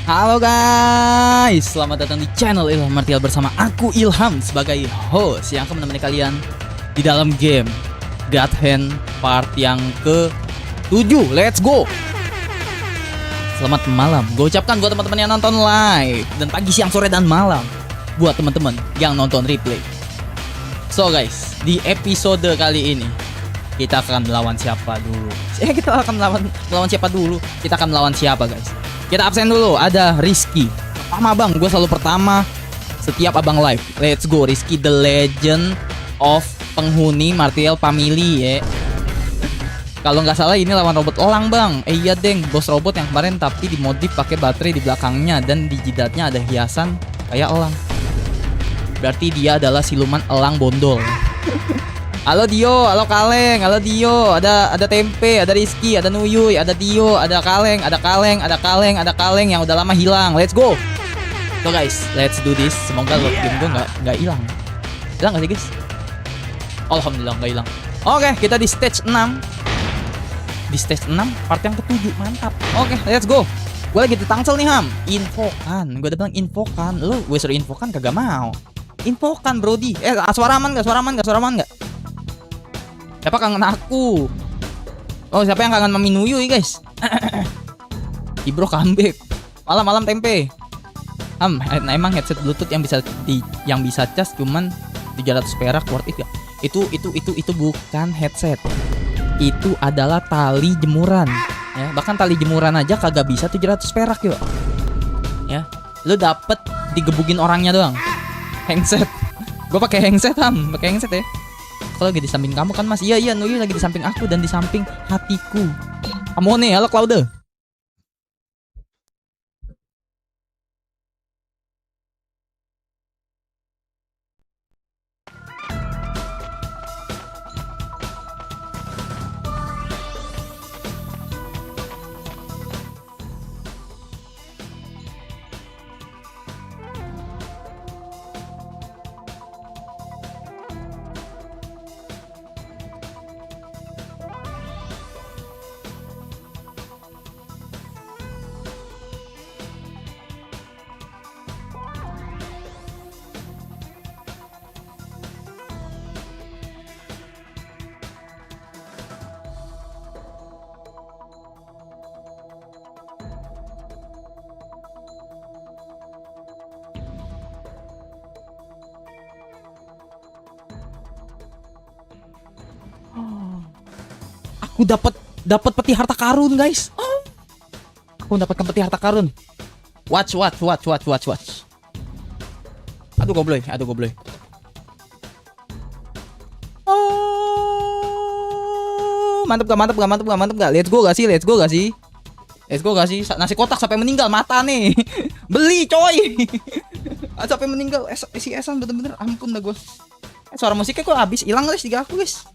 Halo guys, selamat datang di channel Ilham Martial bersama aku Ilham sebagai host yang akan menemani kalian di dalam game God Hand part yang ke-7. Let's go. Selamat malam, gue ucapkan buat teman-teman yang nonton live, dan pagi, siang, sore, dan malam buat teman-teman yang nonton replay. So guys, di episode kali ini kita akan melawan siapa dulu? Kita akan melawan siapa dulu? Kita akan melawan siapa guys? Kita absen dulu, ada Rizky. Pertama bang, gue selalu pertama setiap abang live. Let's go, Rizky the legend of penghuni Martial Family ya. Kalau nggak salah ini lawan robot elang bang. Iya deng, bos robot yang kemarin tapi dimodif pakai baterai di belakangnya dan di jidatnya ada hiasan kayak elang. Berarti dia adalah siluman elang bondol. Halo Dio, halo Kaleng, halo Dio, ada Tempe, ada Rizky, ada Nuyuy, ada Dio, ada Kaleng, ada Kaleng yang udah lama hilang. Let's go. So guys, let's do this. Semoga load game gue nggak hilang. Hilang nggak sih guys? Alhamdulillah nggak hilang. Oke, kita di stage 6. Di stage 6 part yang ke-7, mantap. Oke, let's go. Gue lagi di Tangsel nih Ham. Infokan, gue udah bilang infokan. Lu gue suruh infokan kagak mau. Infokan Brody. Suara aman gak? Siapa kangen aku? Oh, siapa yang kangen Mami Nuyuy guys? Ibro comeback. Malam Tempe. Emang headset Bluetooth yang bisa cas cuman 300 perak worth it gak? Itu bukan headset. Itu adalah tali jemuran. Ya, bahkan tali jemuran aja kagak bisa 700 perak yuk. Ya, lu dapet digebugin orangnya doang. Handset. Gue pakai handset pakai handset ya. Kalau lagi di samping kamu kan mas. Iya Nuyuy lagi di samping aku dan di samping hatiku. Kamu nih, halo Claude. Aku dapat peti harta karun guys. Aku mendapatkan peti harta karun. Watch. Aduh goblay. Oh, mantap gak? Let's go gak sih? Nasi kotak sampai meninggal mata nih. Beli coy. Sampai meninggal si Esan bener-bener ampun dah gue. Suara musiknya kok habis hilang guys di aku guys.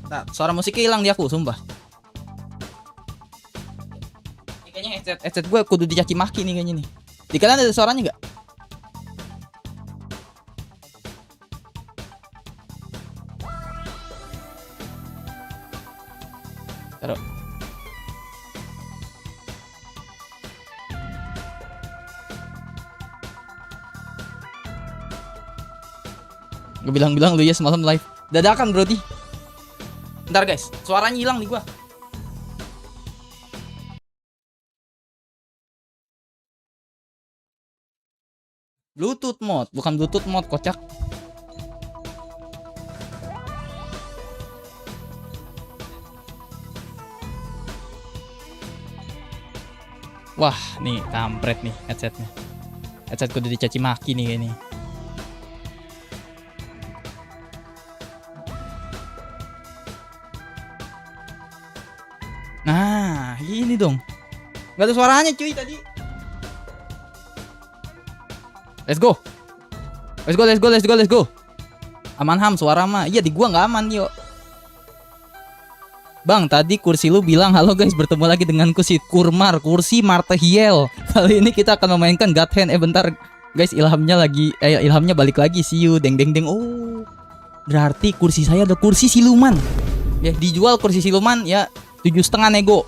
Nah, suara musiknya hilang di aku, sumpah. Ini kayaknya headset gue kudu dicaci maki nih kayaknya nih. Di kalian ada suaranya nggak? Taruh. Gue bilang lu ya semalam live dadakan Brody. Bentar guys, suaranya hilang nih gua. Bluetooth mode, bukan Bluetooth mode kocak. Wah, nih kampret nih headsetnya. Headset kudu dicaci maki nih kayaknya. Nah, gini dong. Gak ada suaranya cuy tadi. Let's go. Aman Ham, suara mah. Iya di gua nggak aman yuk. Bang, tadi kursi lu bilang halo guys, bertemu lagi denganku si kursi Martial. Kali ini kita akan memainkan God Hand. Bentar guys, Ilhamnya balik lagi. See you, deng. Oh, berarti kursi saya ada kursi siluman. Ya, dijual kursi siluman ya 7,5 nego.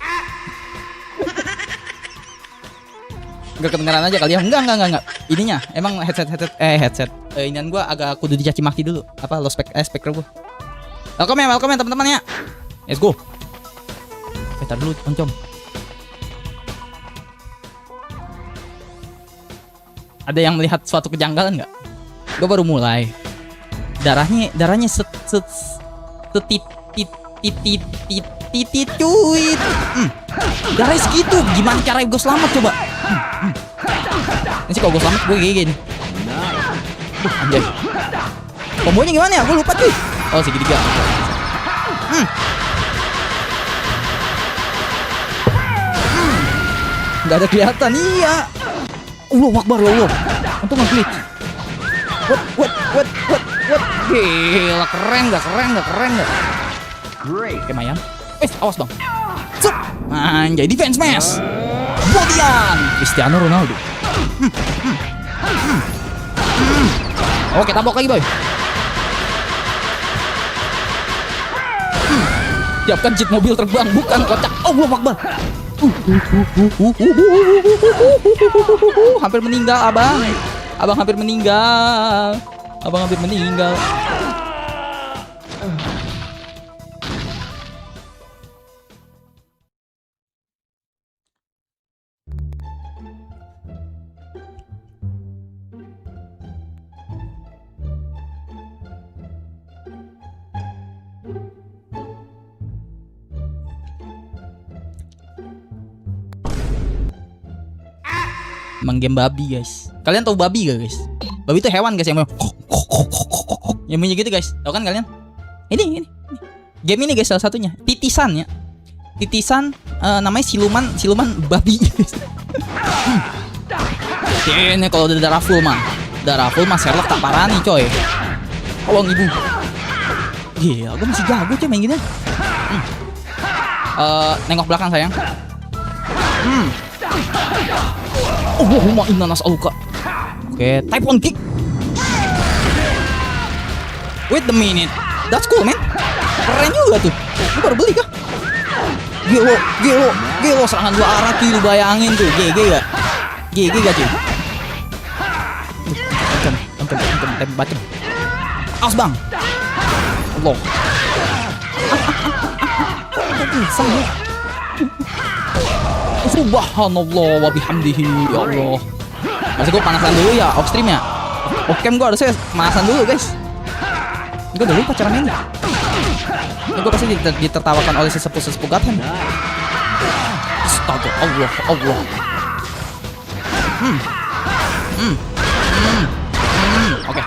Enggak kedengeran aja kali ya. Enggak. Ininya emang headset. Inian gua agak kudu dicaci maki dulu. Apa lo speaker gua. Welcome ya teman-teman ya. Let's go. Tar dulu, oncom. Ada yang melihat suatu kejanggalan nggak? Gua baru mulai. Darahnya titit cuit. Darahnya segitu. Gimana cara gue selamat coba? Ini sih kalau gue selamat gue gini. Anjay. Kombonya gimana ya? Gue lupa cuy. Oh segitiga. Gak ada kelihatan. Iya. Allah Akbar ya Allah. Untung nggak glitch. What? Gila keren gak? Oke Mayan. Awas bang. Sup. Anjay defense smash. Bodian Cristiano Ronaldo. Oke tabok lagi boy. Siapkan jet mobil terbang. Bukan kocak. Allah Akbar. Hampir meninggal abang. Abang hampir meninggal. Emang game babi guys. Kalian tahu babi gak guys? Babi itu hewan guys yang bunyi gitu guys. Tahu kan kalian? Ini. Game ini guys salah satunya. Titisan ya. Titisan namanya siluman babi. Ini kalau udah darah full mah Sherlock tak parah nih coy. Tolong ibu. Gila, gue masih jago coy main gini. Nengok belakang sayang. Allahumma inna nas'aluka. Oke, Typhoon kick. Wait a minute. That's cool, man. Keren juga tuh. Lu baru beli kah? Gelo serangan dua arah tuh lu bayangin tuh. GG gak cuy. Tem bacem. Awas bang. Allah. Subhanallah wa bihamdihi. Ya Allah. Masih gue panasan dulu ya off stream ya. Off cam gue harusnya panasan dulu guys. Gue udah lupa cara mainnya. Ini gue pasti ditertawakan oleh sesepuh Gathen. Astaga Allah. Oke.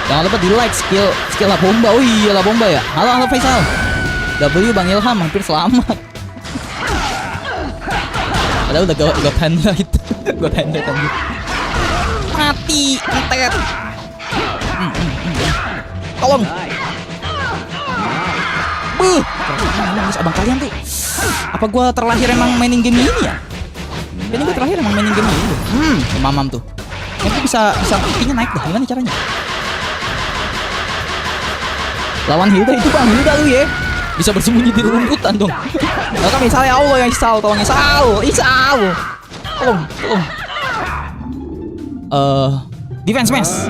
Jangan lupa di like skill La Bomba. Oh iya La Bomba ya. Halo Faisal. W Bang Ilham hampir selamat. Padahal udah got handlight. Mati entet. Tolong. Nangis abang kalian tuh. Apa gua terlahir emang mainin game ini ya? Kayaknya gua terlahir emang mainin game ini. Mamam tuh. Nanti bisa pikinya naik dah. Gimana caranya? Lawan Hilda itu bang. Hilda lu ya. Bisa bersembunyi di rumputan dong. Maka misalnya Allah yang Isal, tolong Isal. Tolong. Defense smash.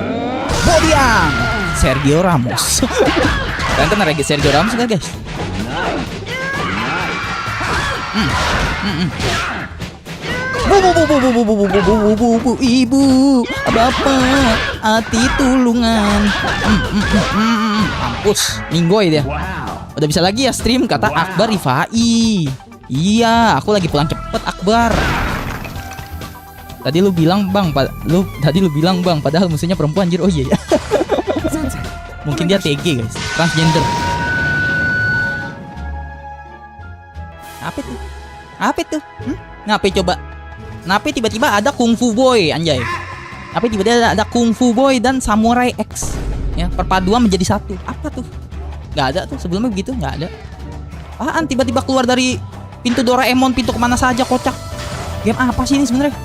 Bodian Sergio Ramos. Kalian kenal Sergio Ramos enggak guys? Ibu, bapak, hati tulungan. Mampus, minggoy dia. Udah bisa lagi ya stream kata Akbar Rifai. Iya, aku lagi pulang cepet Akbar. Tadi lu bilang bang, padahal musuhnya perempuan anjir. Oh iya ya. Mungkin dia TG guys, transgender. Apa itu? Ngapain coba? Kenapa tiba-tiba ada Kung Fu Boy anjay? Apa tiba-tiba ada Kung Fu Boy dan Samurai X? Ya, perpaduan menjadi satu. Apa tuh? Gak ada tuh, sebelumnya begitu, gak ada. Apaan tiba-tiba keluar dari pintu Doraemon, pintu kemana saja, kocak. Game apa sih ini sebenarnya?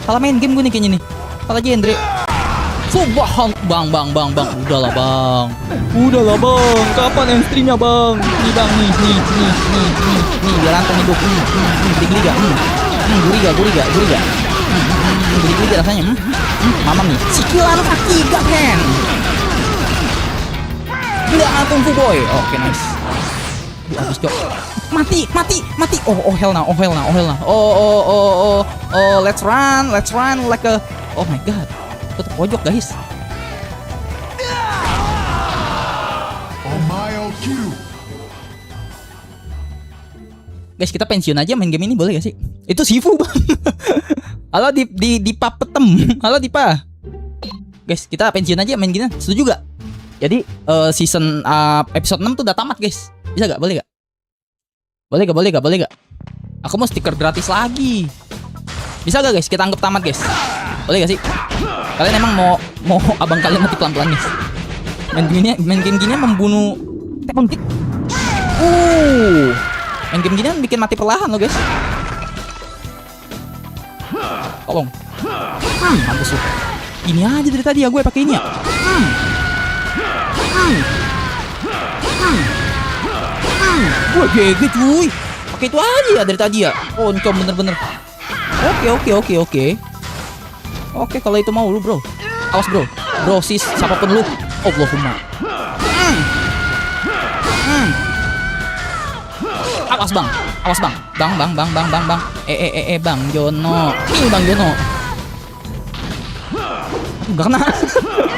Salah main game gue nih kayaknya nih. Salah genre. Subhan, bang. Udahlah bang. Kapan yang streamnya bang? Nih bang, nih. Biar anteng hidup. Liga. Guriga. Gede rasanya. Mamam nih. Sikilan kaki Gathen. Enggak, Kung Fu Boy. Oke, nice. Habis cok. Mati. Oh hell nah. Oh, let's run like a. Oh my god. Tutup pojok, guys. Guys, kita pensiun aja main game ini boleh gak sih? Itu Shifu, Bang. Halo Dipa Petem. Halo Dipa. Guys, kita pensiun aja main gini. Setuju gak? Jadi season episode 6 tuh udah tamat, guys. Bisa gak? Boleh gak? Boleh gak? Aku mau stiker gratis lagi. Bisa gak, guys? Kita anggap tamat, guys. Boleh gak sih? Kalian emang mau abang kalian mati pelan-pelan, guys? Main game gini membunuh Tepontik. Main game gini bikin mati perlahan loh, guys. Tolong. Mampus lu. Ini aja dari tadi ya gue pakai ini ya. Gue GG cuy. Pakai itu aja ya dari tadi ya. Oncom bener-bener. Oke. Oke, kalau itu mau lu, bro. Awas, bro. Bro, sis, siapapun lu. Allahumma. Awas, Bang. Bang. Bang Jono. Ini Bang Jono. Enggak kena.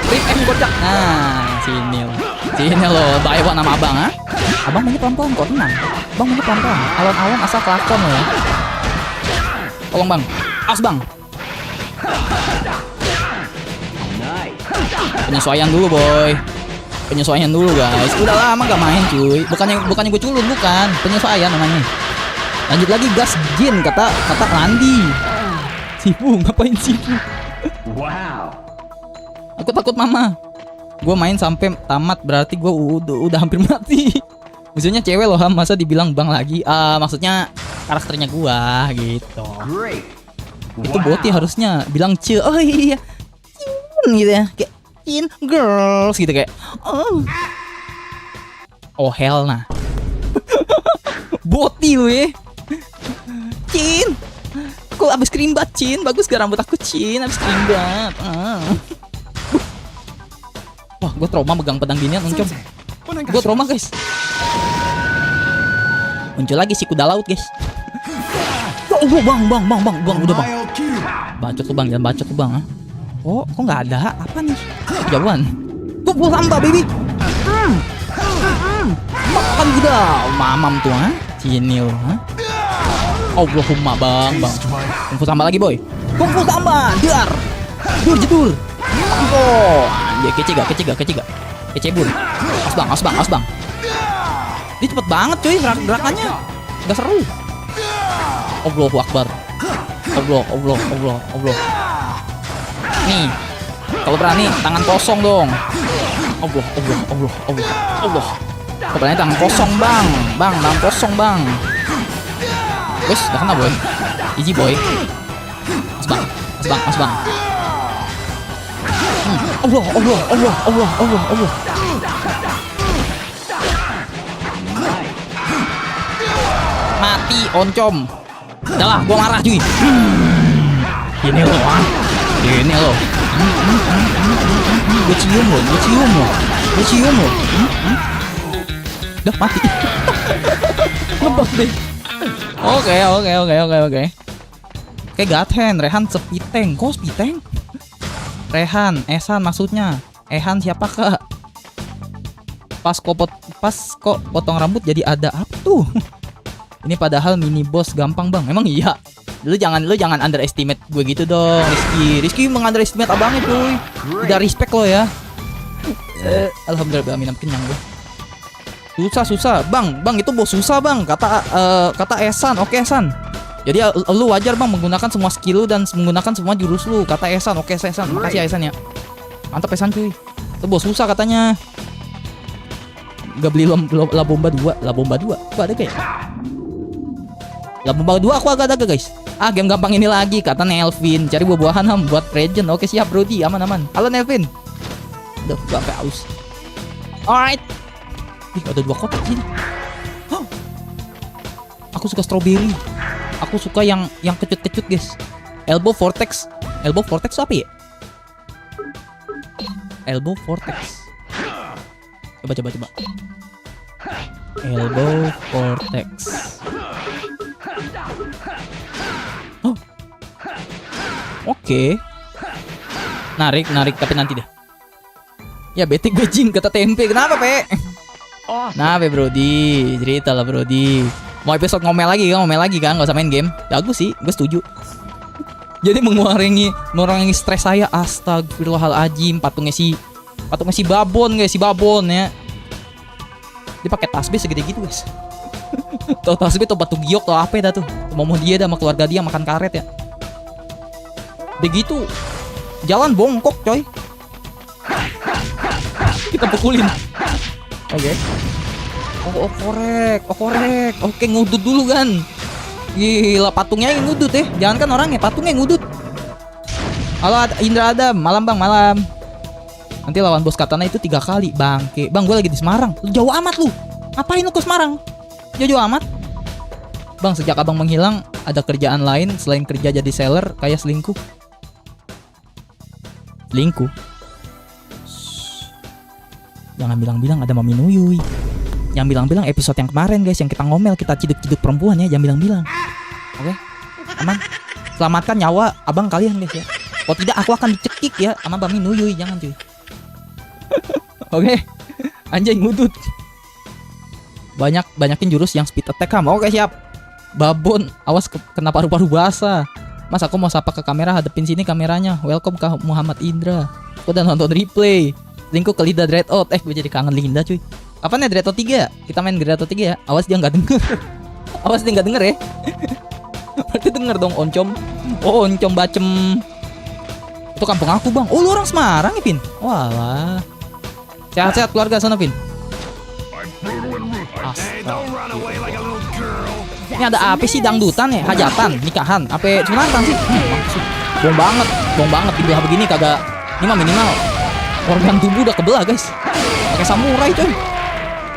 Rip M kocak. Nah, sini lo. Bawa nama abang, ha? Abang mainnya pelan-pelan kok, tenang. Bang mainnya pelan-pelan. Alon-alon asal kelakon lo ya. Tolong, Bang. Awas, Bang. Penyesuaian dulu, boy. Penyesuaian dulu, guys. Udah lama gak main, cuy. Bukannya gue culun, bukan. Penyesuaian namanya. Lanjut lagi gas Jin kata Landi. Sifu, ngapain Sifu? Wow. Aku takut mama. Gue main sampai tamat berarti gue udah hampir mati. Maksudnya cewek loh, masa dibilang bang lagi? Maksudnya karakternya gua gitu. Itu Boti harusnya bilang ce. Oh iya. Gitu ya. Kayak in girls gitu kayak. Oh hell nah. Boti lu ya. Cin. Aku abis kerimbat, Cin. Bagus gak rambut aku, Cin? Abis kerimbat. Wah, gue trauma megang pedang ginian, Uncom. Gue trauma, guys. Muncul lagi si kuda laut, guys. Oh, bang, udah bang. Bacot tuh bang, jangan bacot tuh bang. Oh, kok nggak ada? Apa nih? Jauhan. Kumpul samba, baby. Makan kuda, mamam tuh, ha? Sini lo, ha? Allahumma bang. Kumpul samba lagi, boy. Kumpul samba, dar. Jedur. Oh, dia kece gak? Kecebur. As bang. Dia cepet banget cuy, gerakannya gak seru. Allahu Akbar. Allah. Nih, kalau berani tangan kosong dong. Allah. Kalau berani tangan kosong bang, tangan kosong bang. Wes, udah kena boy. Easy boy. As bang. Allah. Mati oncom. Udah lah, gua marah cuy. Ini lo. Gua cium lo. Udah mati. Ngebak deh. Oke. Oke, Gathen, Rehan Spiteng. Kok Spiteng? Rehan, Esan maksudnya. Ehan siapa kak? Pas kok potong rambut jadi ada apa tuh? Ini padahal mini boss gampang bang. Emang iya. Lu jangan underestimate gue gitu dong, Rizky mengunderestimate abangnya cuy. Udah respect lo ya. Alhamdulillah kenyang gue. Susah bang itu bos susah bang kata Esan. Oke Esan. Jadi lu wajar bang menggunakan semua skill lu dan menggunakan semua jurus lu, kata Esan. Oke Esan, makasih ya Esan ya. Mantap Esan cuy. Itu bos susah katanya. Gak beli La Bomba 2. Gua ada kayak La Bomba 2 aku agak ada guys. Game gampang ini lagi kata Nelvin. Cari buah-buahan ham buat Regen. Oke siap Brody, aman. Halo Nelvin. Udah gak sampai aus. Alright. Ih ada 2 kotak sini. Aku suka strawberry. Aku suka yang kecut-kecut guys. Elbow vortex. Elbow vortex itu apa ya? Elbow vortex. Coba. Elbow vortex. Oh. Oke. Narik tapi nanti dah. Ya bete gue jing kata tempe. Kenapa, Pe? Nah, Brody, cerita lah Brody. Mau episode ngomel lagi kan, gak usah main game. Bagus sih, gue setuju. Jadi mengurangi stres saya. Astagfirullahaladzim. Patungnya si babon guys, si babon ya. Dia pakai tasbih segede gitu guys. Tau tasbih tuh batu giok tuh apa dah tuh. Mau dia dah sama keluarga dia makan karet ya. Begitu jalan bongkok coy. Kita pukulin. Oke. Oh korek. Oke, ngudut dulu kan. Gila, patungnya yang ngudut ya. Jangan kan orangnya, patungnya yang ngudut. Halo Indra Adam, malam bang, malam. Nanti lawan bos katana itu 3 kali, bangke. Bang, gue lagi di Semarang. Lu jauh amat lu. Ngapain lu ke Semarang? Jauh amat. Bang, sejak abang menghilang, ada kerjaan lain selain kerja jadi seller kayak selingkuh. Selingkuh? Jangan bilang-bilang ada Mami Nuyuy. Yang bilang-bilang episode yang kemarin guys, yang kita ngomel, kita ciduk-ciduk perempuan ya, jangan bilang-bilang. Oke? Aman? Selamatkan nyawa abang kalian guys ya. Kalau tidak aku akan dicekik ya sama Mami Nuyuy, jangan cuy. Oke? Anjay ngudut. Banyakin jurus yang speed attack kamu. Oke, siap. Babon, awas kena paru-paru basah. Mas, aku mau sapa ke kamera, hadepin sini kameranya. Welcome ke Muhammad Indra. Aku udah nonton replay. Lingkup ke Linda Dreadout. Gue jadi kangen Linda cuy. Kapan ya Dreadout 3? Kita main Dreadout 3 ya. Awas dia gak denger. Awas dia gak denger ya. Berarti denger dong Oncom. Oh, Oncom Bacem. Itu kampung aku bang. Oh, lu orang Semarang ya Vin? Walah. Sehat-sehat keluarga sana Vin. Ini ada apa sih, dangdutan ya? Hajatan, nikahan, apa sunatan sih? Bong banget dibelah begini kagak. Ini mah minimal organ tubuh udah kebelah guys. Pakai samurai coy.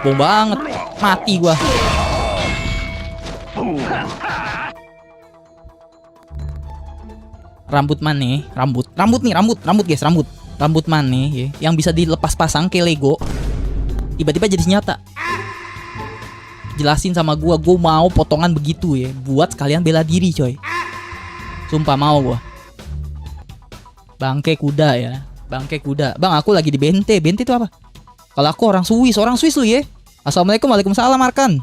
Bong banget. Mati gua. Rambut mana? Rambut guys, rambut mana ya? Yang bisa dilepas pasang kayak Lego. Tiba-tiba jadi nyata. Jelasin sama gua mau potongan begitu ya, buat sekalian bela diri coy. Sumpah mau gua. Bangke kuda ya. Bang, aku lagi di Bente. Bente itu apa? Kalau aku orang Swiss lu ya. Assalamualaikum, waalaikumsalam Arkan.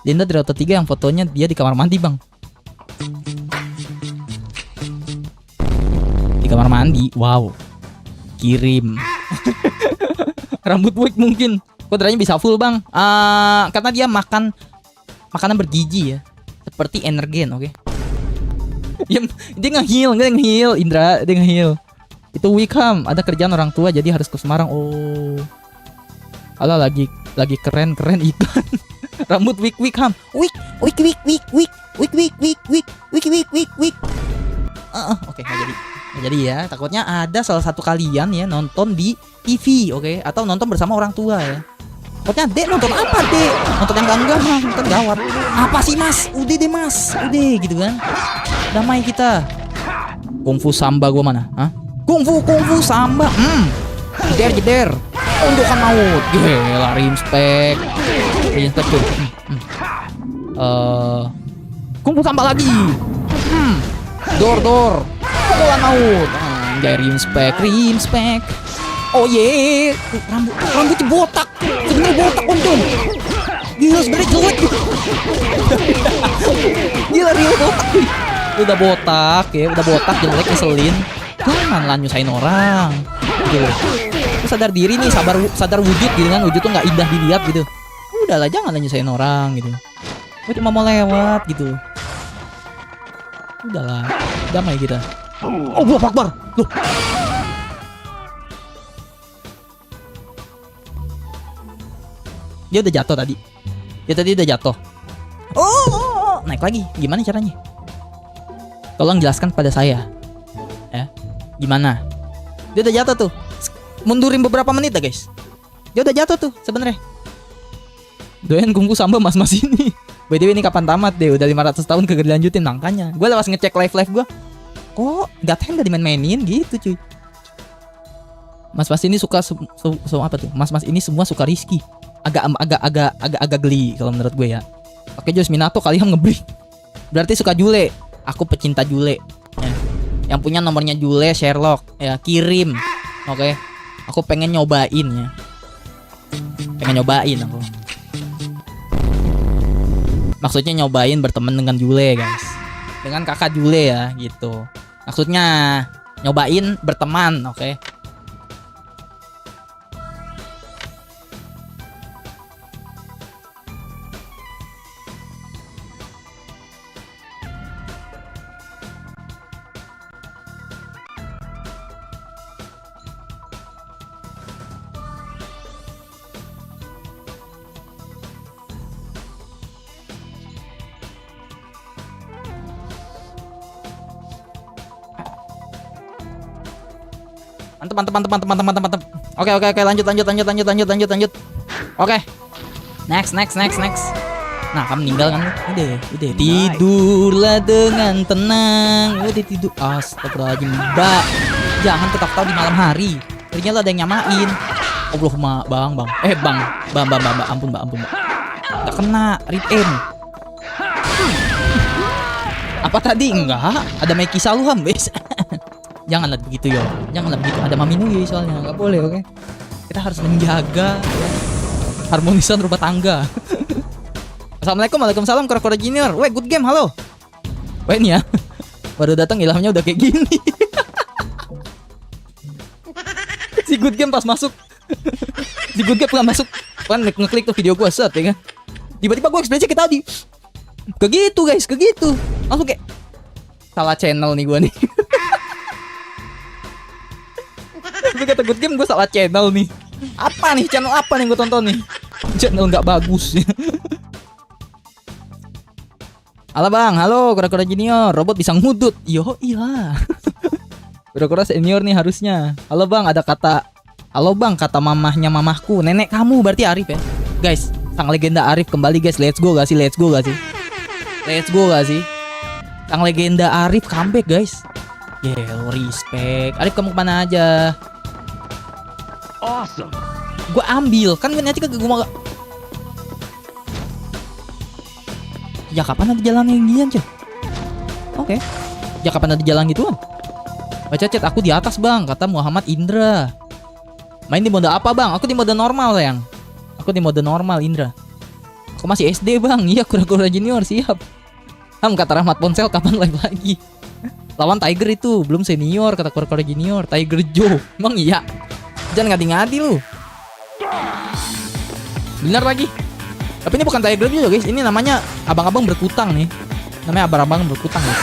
Linda Dreadout 3 yang fotonya dia di kamar mandi bang. Di kamar mandi, wow. Kirim. Rambut wig mungkin. Kodranya bisa full bang. Karena dia makan makanan bergizi ya, seperti energen, oke? Dia nge-heal, Indra, dia nge-heal. Itu Wickham, ada kerjaan orang tua jadi harus ke Semarang. Oh, ala lagi keren iklan. Rambut Wickham, Wick. Oke, nggak jadi ya. Takutnya ada salah satu kalian ya nonton di TV, oke? Atau nonton bersama orang tua ya. Takutnya Dek nonton apa Dek? Nonton yang enggak mah, nonton gawat. Apa sih mas? Udah deh mas, udah gitu kan. Damai kita. Kungfu Samba gua mana? Hah? Kungfu Samba. Jeder. Undukan maut. Gila, Rimspek tuh. Kungfu Samba lagi. Dor. Pukulan maut. Anjay, Rimspek. Oh yeah. Rambutnya botak. Sebenarnya botak untung. Gila, sebenarnya jelek. Gila, real botak. Udah botak jelek, ngeselin. Jangan lah nyusahin orang gitu. Lu sadar diri nih, sadar wujud gitu kan. Wujud tuh gak indah dilihat gitu. Udahlah, jangan lah nyusahin orang gitu. Gue cuma mau lewat gitu. Udahlah, damai kita. Oh, Allahu Akbar. Loh. Dia udah jatuh tadi. Udah jatuh. Oh, naik lagi. Gimana caranya? Tolong jelaskan pada saya. Ya. Gimana? Dia udah jatuh tuh. Mundurin beberapa menit dah, guys. Dia udah jatuh tuh sebenarnya. Doyan Kungfu Samba mas-mas ini. By the way, ini kapan tamat deh? Udah 500 tahun kagak dilanjutin, makanya gue lepas ngecek live gue. kok Gaten gak dimain-mainin gitu cuy. Mas-mas ini suka apa tuh? Mas-mas ini semua suka Rizky. Agak geli kalau menurut gue ya. Oke Jos Minato kalian ngebeli. Berarti suka Jule. Aku pecinta Jule. Ya. Yang punya nomornya Jule Sherlock ya kirim. Oke. Aku pengen nyobain ya. Pengen nyobain aku. Maksudnya nyobain berteman dengan Jule guys. Dengan kakak Jule ya gitu. Maksudnya nyobain berteman, oke. Mantep. Oke, lanjut. Oke. Next. Nah, kamu meninggal kan? Udah. Tidurlah dengan tenang. Udah tidur. Astagfirullahaladzim, Mbak. Jangan ketawa-tawa di malam hari. Tadinya lo ada yang nyamain. Allahumma, Bang. Ampun, Mbak. Gak kena, rip aim. Apa tadi? Enggak. Ada Meki Saluham, guys. Janganlah begitu yo. Janganlah begitu. Ada Mami Nui soalnya. Nggak boleh, oke? Kita harus menjaga ya, harmonisan rumah tangga. Assalamualaikum, waalaikumsalam, Kura-Kura Junior. Weh, good game, halo. Weh, ini ya. Baru datang ilhamnya udah kayak gini. Si good game pas masuk. Si good game pas masuk. Kan ngeklik tuh video gua set ya kan. Tiba-tiba gua ekspresi kayak tadi. Kegitu guys, kegitu. Langsung kayak salah channel nih gua nih. Tapi kata good game gue salah channel nih. Apa nih channel apa nih gue tonton nih? Channel nggak bagus. Halo bang, halo Kura-Kura Junior. Robot bisa ngudut. Yo iya. Kura-Kura senior nih harusnya. Halo bang, ada kata halo bang kata mamahnya mamahku. Nenek kamu berarti Arif ya. Guys, sang legenda Arif kembali guys. Let's go gak sih? Sang legenda Arif comeback guys. Respect. Arif kamu kemana aja? Awesome. Gue ambil kan gue nanti gue mau. Ya kapan ada jalan yang ginian cuy? Oke. Ya kapan ada jalan gituan? Baca chat aku di atas bang, kata Muhammad Indra. Main di mode apa bang? Aku di mode normal sayang. Aku di mode normal Indra. Aku masih SD bang. Iya Kura-Kura Junior siap. Kata Rahmat Ponsel kapan live lagi? Lawan Tiger itu belum senior kata Kura-Kura Junior. Tiger Joe. Emang iya? Jangan ngadi-ngadi lu. Bener lagi. Tapi ini bukan Tiger Joe guys. Ini namanya abang-abang berkutang nih. Namanya abang-abang berkutang guys.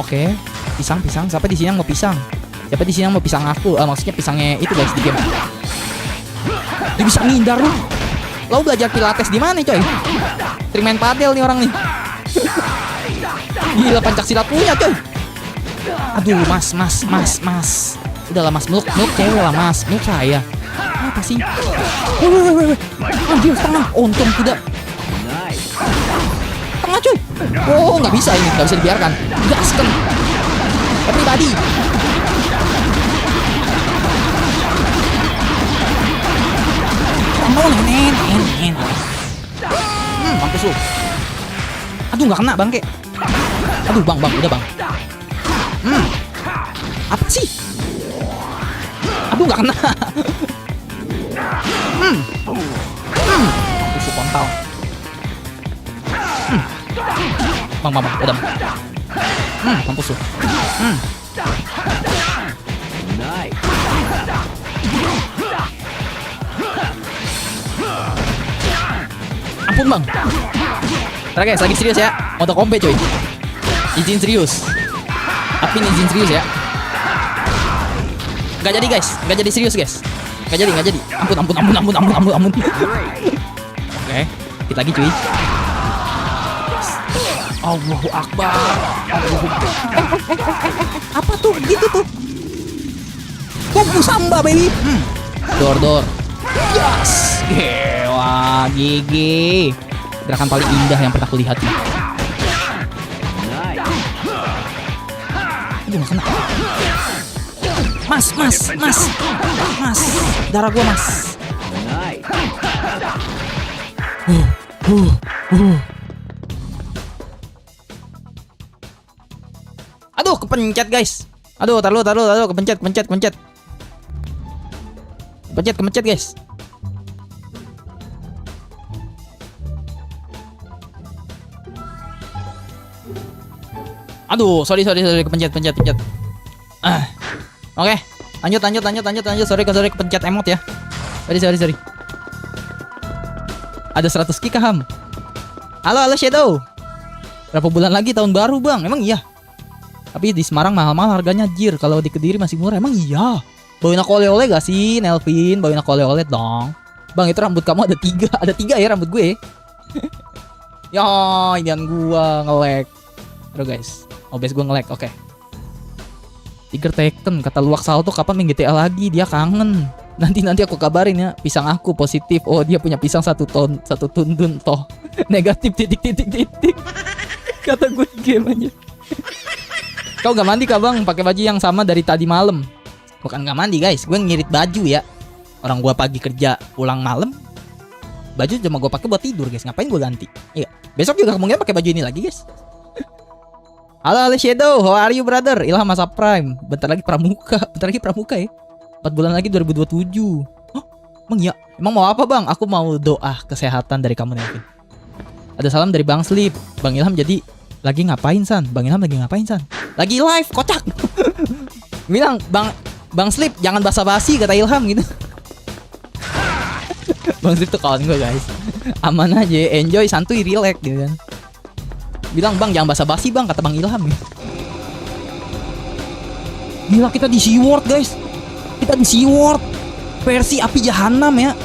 Oke. Pisang. Siapa di sini yang mau pisang? Siapa di sini yang mau pisang aku? Maksudnya pisangnya itu guys di game. Dia bisa ngindar lu. Lo belajar pilates di mana coy? Sering main padel nih orang nih. Gila Pancasila punya coy. Aduh mas. Udahlah mas, meluk cewek lah mas, meluk saya. Apa sih? Weh. Anjir tengah, untung tidak. Tengah cuy. Oh nggak bisa ini, nggak bisa dibiarkan. Gaskan. Everybody. Nen. Mampus lu. Aduh nggak kena bangke. Aduh bang, udah bang. Apa sih? Aduh nggak kena. Mampus kontol. Bang, udah. Mampus lu. Ampun bang. Ntar guys, lagi serius ya. Mode kompe coy. Izin serius. Tapi ini izin serius ya. Gak jadi guys, gak jadi serius guys. Gak jadi. Ampun. Oke, kita lagi cuy. Allahu Akbar. Apa tuh? Gitu tuh. Kumpul samba baby. Dor. Yes. Wah, GG. Gerakan paling indah yang pernah aku lihat nih. Aduh gak kena. Mas. Darah gua mas. Aduh kepencet guys. Aduh taruh kepencet. Kepencet guys. Aduh, sorry kepencet. Oke, lanjut. Sorry kepencet emot ya. Sorry. Ada 100 ki Ham. Halo Shadow. Berapa bulan lagi tahun baru, Bang? Emang iya? Tapi di Semarang mahal-mahal harganya jir. Kalau di Kediri masih murah. Emang iya? Bawain aku oleh-oleh gak sih, Nelvin? Bawain aku oleh-oleh dong. Bang, itu rambut kamu ada 3. Ada 3 ya rambut gue. Ya, inian gua nge-lag. Aduh guys, OBS gue nge-lag. Oke. Tiger Taken kata Luwak Salto kapan main GTA lagi? Dia kangen. Nanti aku kabarin ya. Pisang aku positif. Oh, dia punya pisang 1 ton, 1 tundun toh. Negatif titik. Kata gue game aja. Kau gak mandi kah Bang? Pakai baju yang sama dari tadi malam. Bukan gak mandi guys, gue ngirit baju ya. Orang gue pagi kerja pulang malam. Baju cuma gue pakai buat tidur guys. Ngapain gue ganti? Iya. Besok juga kemungkinan pakai baju ini lagi guys. Halo Shadow, how are you brother? Ilham masa prime. Bentar lagi pramuka ya. 4 bulan lagi 2027. Oh, emang iya? Emang mau apa Bang? Aku mau doa kesehatan dari kamu Nelvin. Ada salam dari Bang Slip. Bang Ilham jadi lagi ngapain San? Lagi live, kocak. Bilang Bang Slip jangan basa-basi kata Ilham gitu. Bang Slip tuh kawan gue guys. Aman aja, enjoy, santuy, relax gitu kan. Bilang Bang jangan basa-basi Bang kata Bang Ilham ya. Gila kita di SeaWorld guys. Kita di SeaWorld versi api jahanam ya.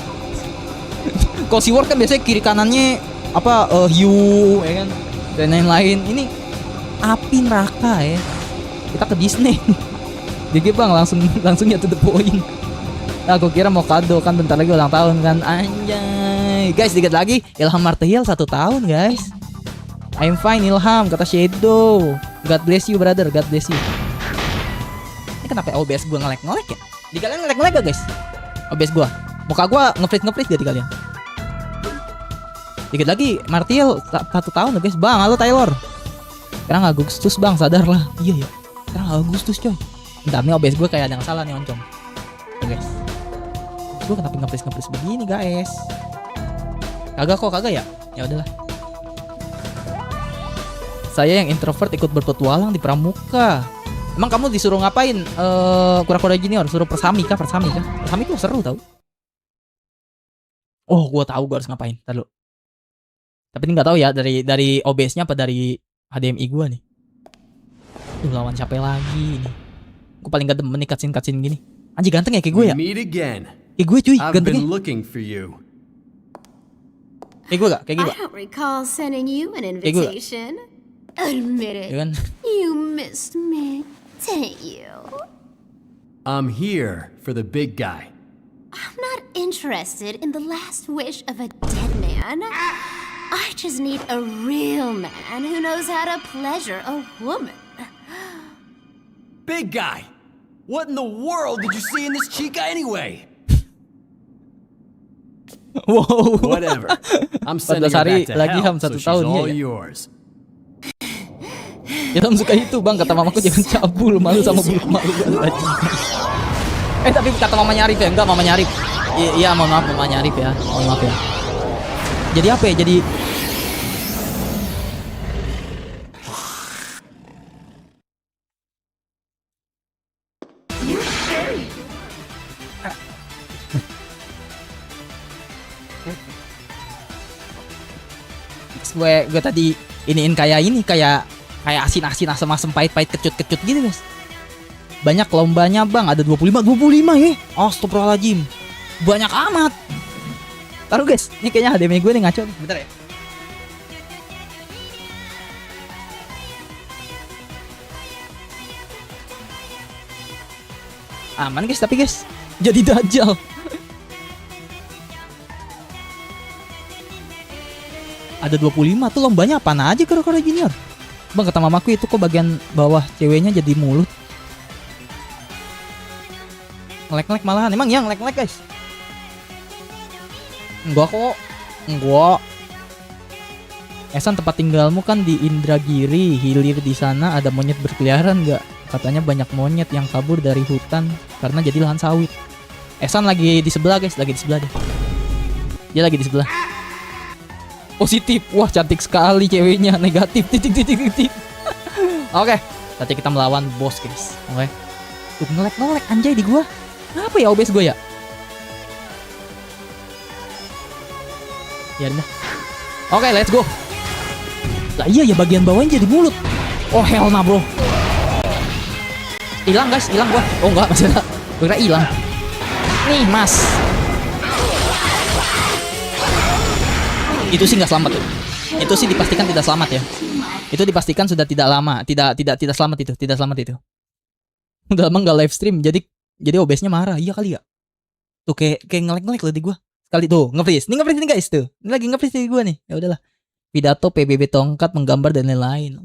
Kalau SeaWorld kan biasanya kiri kanannya apa hiu ya kan dan lain-lain. Ini api neraka ya. Kita ke Disney. GG Bang langsung ya to the point. Aku kira mau kado kan bentar lagi ulang tahun kan. Anjay. Guys dikit lagi Ilham Martial 1 tahun guys. I'm fine Ilham kata Shadow. God bless you brother, God bless you. Ini kenapa OBS gue nge-lag ya? Di kalian nge-lag gak guys? OBS gue. Muka gue nge-freeze gak di kalian? Dikit lagi Martial 1 tahun guys. Bang halo Taylor. Sekarang Agustus Bang, sadarlah. Iya ya. Sekarang Agustus coy. Bentar nih OBS gue kayak ada yang salah nih oncom. Oke guys. Gue kenapa nge-freeze begini guys? Kagak ya? Ya udahlah. Saya yang introvert ikut berpetualang di Pramuka. Emang kamu disuruh ngapain? Kura-kura junior suruh persami kah? Persami tuh seru tau. Oh, gua tahu gua harus ngapain. Ntar dulu. Tapi ini nggak tahu ya dari OBS-nya apa dari HDMI gua nih. Tuh lawan siapa lagi nih? Gua paling gak demen nih cutscene gini. Anjir ganteng ya kayak gue ya? Kayak gue cuy, gantengnya. Kayak gue gak? Kayak gue gak? I don't recall sending you an invitation. Admit it. Ya kan? You missed me, didn't you? I'm here for the big guy. I'm not interested in the last wish of a dead man. I just need a real man who knows how to pleasure a woman. Big guy! What in the world did you see in this chica anyway? Wow. Whatever. I'm sending her back to lagi hell, Ham, so 1 she's tahun all ya. yours. Ilham suka itu bang, kata mamaku jangan cabul, malu sama bulu malu. Tapi kata mamanya Arif ya, enggak mamanya Arif. Iya mohon maaf mamanya Arif ya, mohon maaf ya. Jadi apa ya, jadi gue tadi iniin kayak asin-asin, asam-asam, pahit-pahit, kecut-kecut gitu guys. Banyak lombanya bang, ada 25 ya. Astagfirullahaladzim, banyak amat. Taruh guys, ini kayaknya HDMI gue nih ngaco nih, bentar ya. Aman guys, tapi guys jadi dajal. Ada 25 tuh lombanya apaan aja kira-kira junior. Bang kata mamaku itu kok bagian bawah ceweknya jadi mulut. Ngelek-ngelek malahan. Emang ya ngelek-ngelek guys? Enggak kok. Enggak. Esan, tempat tinggalmu kan di Indragiri. Hilir di sana ada monyet berkeliaran nggak? Katanya banyak monyet yang kabur dari hutan karena jadi lahan sawit. Esan lagi di sebelah guys, lagi di sebelah deh. Dia lagi di sebelah. Positif. Wah, cantik sekali ceweknya. Negatif. Titik. Oke, nanti kita melawan bos guys. Oke. Tuh ngelek anjay di gua. Apa ya OBS gua ya? Ya udah. Oke, let's go. Lah iya ya, bagian bawahnya jadi mulut. Oh hell nah bro. Hilang guys, hilang gua. Oh enggak, masih ada. Gua kira hilang. Nih mas. Itu sih nggak selamat tuh. Itu sih dipastikan tidak selamat ya. Itu dipastikan sudah tidak lama, tidak selamat itu, tidak selamat itu. Udah lama nggak live stream, jadi OBS-nya marah. Iya kali ya. Tuh kayak ngelek loh di gua. Sekali tuh nge-freeze. Ini nge-freeze nih guys tuh. Ini lagi nge-freeze di gua nih. Ya udahlah. Pidato PBB tongkat menggambar dan lain-lain.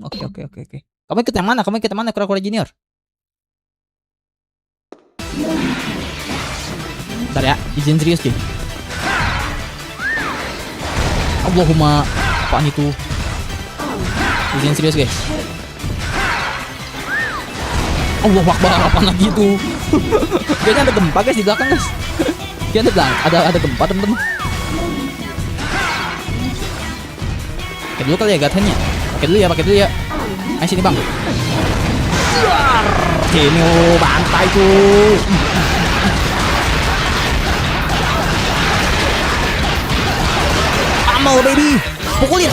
Oke. Kamu ikut yang mana? Kura-kura junior. Bentar ya, izin serius deh. Allahumma, apaan itu? Izin serius guys. Allahu Akbar, apaan lagi itu? Kayaknya ada gempa guys di belakang guys. Kayaknya ada gempa temen-temen. Pakai dulu kali ya gathennya. Pakai dulu ya. Ayo sini bang. Sini bantai tuh. Amal baby. Pukulin.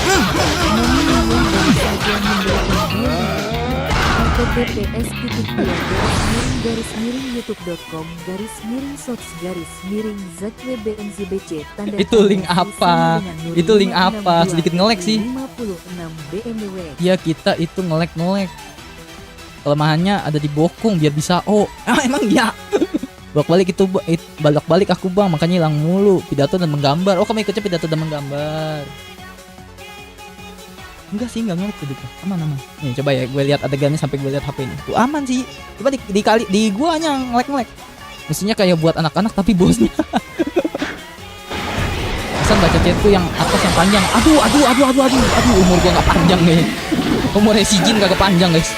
youtube.com/youtube.com/shorts/ZWBNZBC. Itu link apa? Itu link apa? Sedikit ngelek sih. 56 BMW. Ya kita itu ngelek. Kelemahannya ada di bokong biar bisa emang ya. Bolak-balik aku bang, makanya hilang mulu. Pidato dan menggambar. Oh, kamu ikutnya pidato dan menggambar. Enggak sih, enggak ngelek gitu. Aman. Nih coba ya, gue lihat adegannya sampai gue lihat HP ini. Tuh aman sih. Coba di gua hanya ngelek. Mestinya kayak buat anak-anak tapi bosnya. Pesan baca chatku yang atas yang panjang. Aduh, umur gua nggak panjang nih. Umurnya si Jin kagak panjang guys.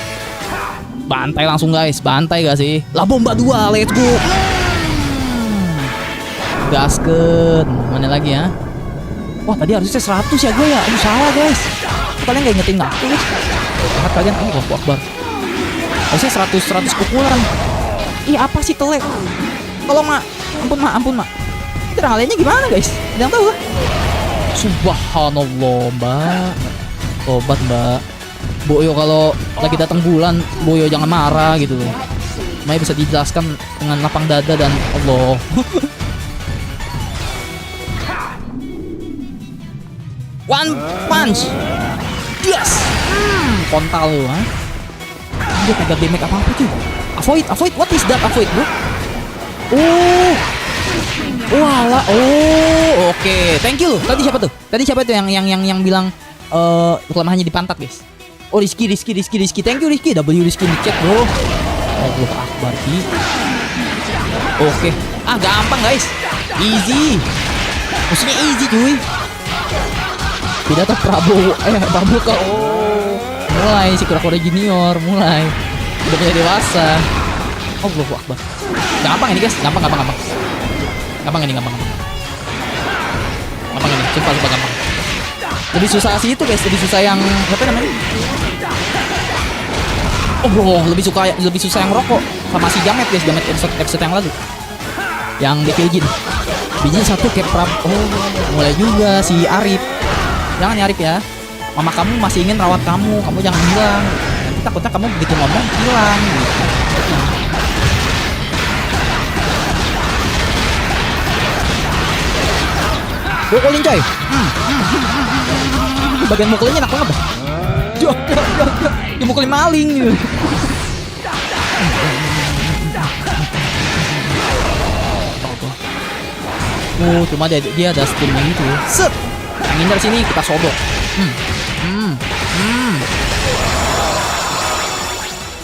Bantai langsung guys, bantai gak sih? Lah bomba 2, let's go. Gaskeun. Mana lagi ya? Wah tadi harusnya 100 ya gue ya. Aduh salah guys. Kalian gak ingetin aku guys. Lihat kalian, Allahu Akbar. Harusnya 100 pukulan. Ih apa sih telek? Tolong mak, ampun mak. Caranya gimana guys? Ada yang tahu gak? Subhanallah mbak. Tobat mbak. Boyo kalau lagi datang bulan, Boyo jangan marah gitu loh. Maya bisa dijelaskan dengan lapang dada dan Allah. One punch. Yes. Kontal lu, ha? Dia kagak damage apa-apa cuy. Avoid. What is that avoid, bro? Wala. Oke. Thank you. Tadi siapa tuh yang bilang kelemahannya di pantat, guys? Oh, Rizky. Thank you Rizky. Rizky di chat, bro. Allahu Akbar. Oke. Gampang, guys. Easy. Maksudnya easy, cuy. Pidato Prabowo ke mulai si kura-kura junior mulai udah punya dewasa. Allahu Akbar. Gampang ini guys, gampang ini, sumpah gampang. Lebih susah sih itu guys, lebih susah yang apa namanya? Lebih susah yang rokok sama si Jamet guys, Jamet episode yang lalu. Yang di Filgin. Biji satu kayak mulai juga si Arif. Jangan ya Arif ya. Mama kamu masih ingin rawat kamu jangan hilang. Nanti takutnya kamu begitu ngomong hilang gitu. Mukulin coy. Bagian mukulinnya enak banget. Dimukulin maling gitu. Cuma dia ada skillnya gitu. Set. Yang dari sini kita sodok.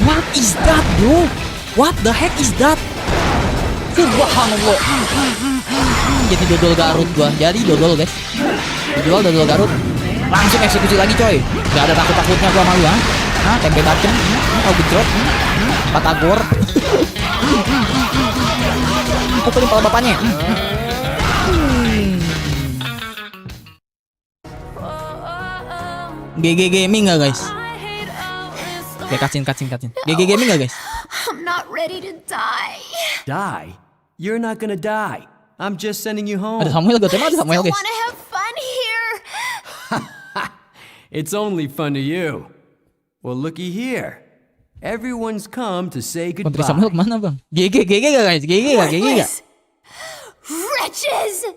What is that, bro? What the heck is that? Subhanallah. Jadi dodol Garut gua. Jadi dodol guys. Dijual dodol Garut. Langsung eksekusi lagi coy. Gak ada takut-takutnya gua malu ha. Nah, tempe bacem. Tahu gejrot. Batagor. Pukulin kepala bapaknya. GG Gaming gak guys? Oke, kacin. GG Gaming gak guys? I'm not ready to die. Die? You're not gonna die. I'm just sending you home. Ada Samuel gak? Ada Samuel I guys. want to have fun here. It's only fun to you. Well, looky here. Everyone's come to say Kontri Samuel goodbye. kemana bang? GG gak guys? GG gak? Worthless. Wretches.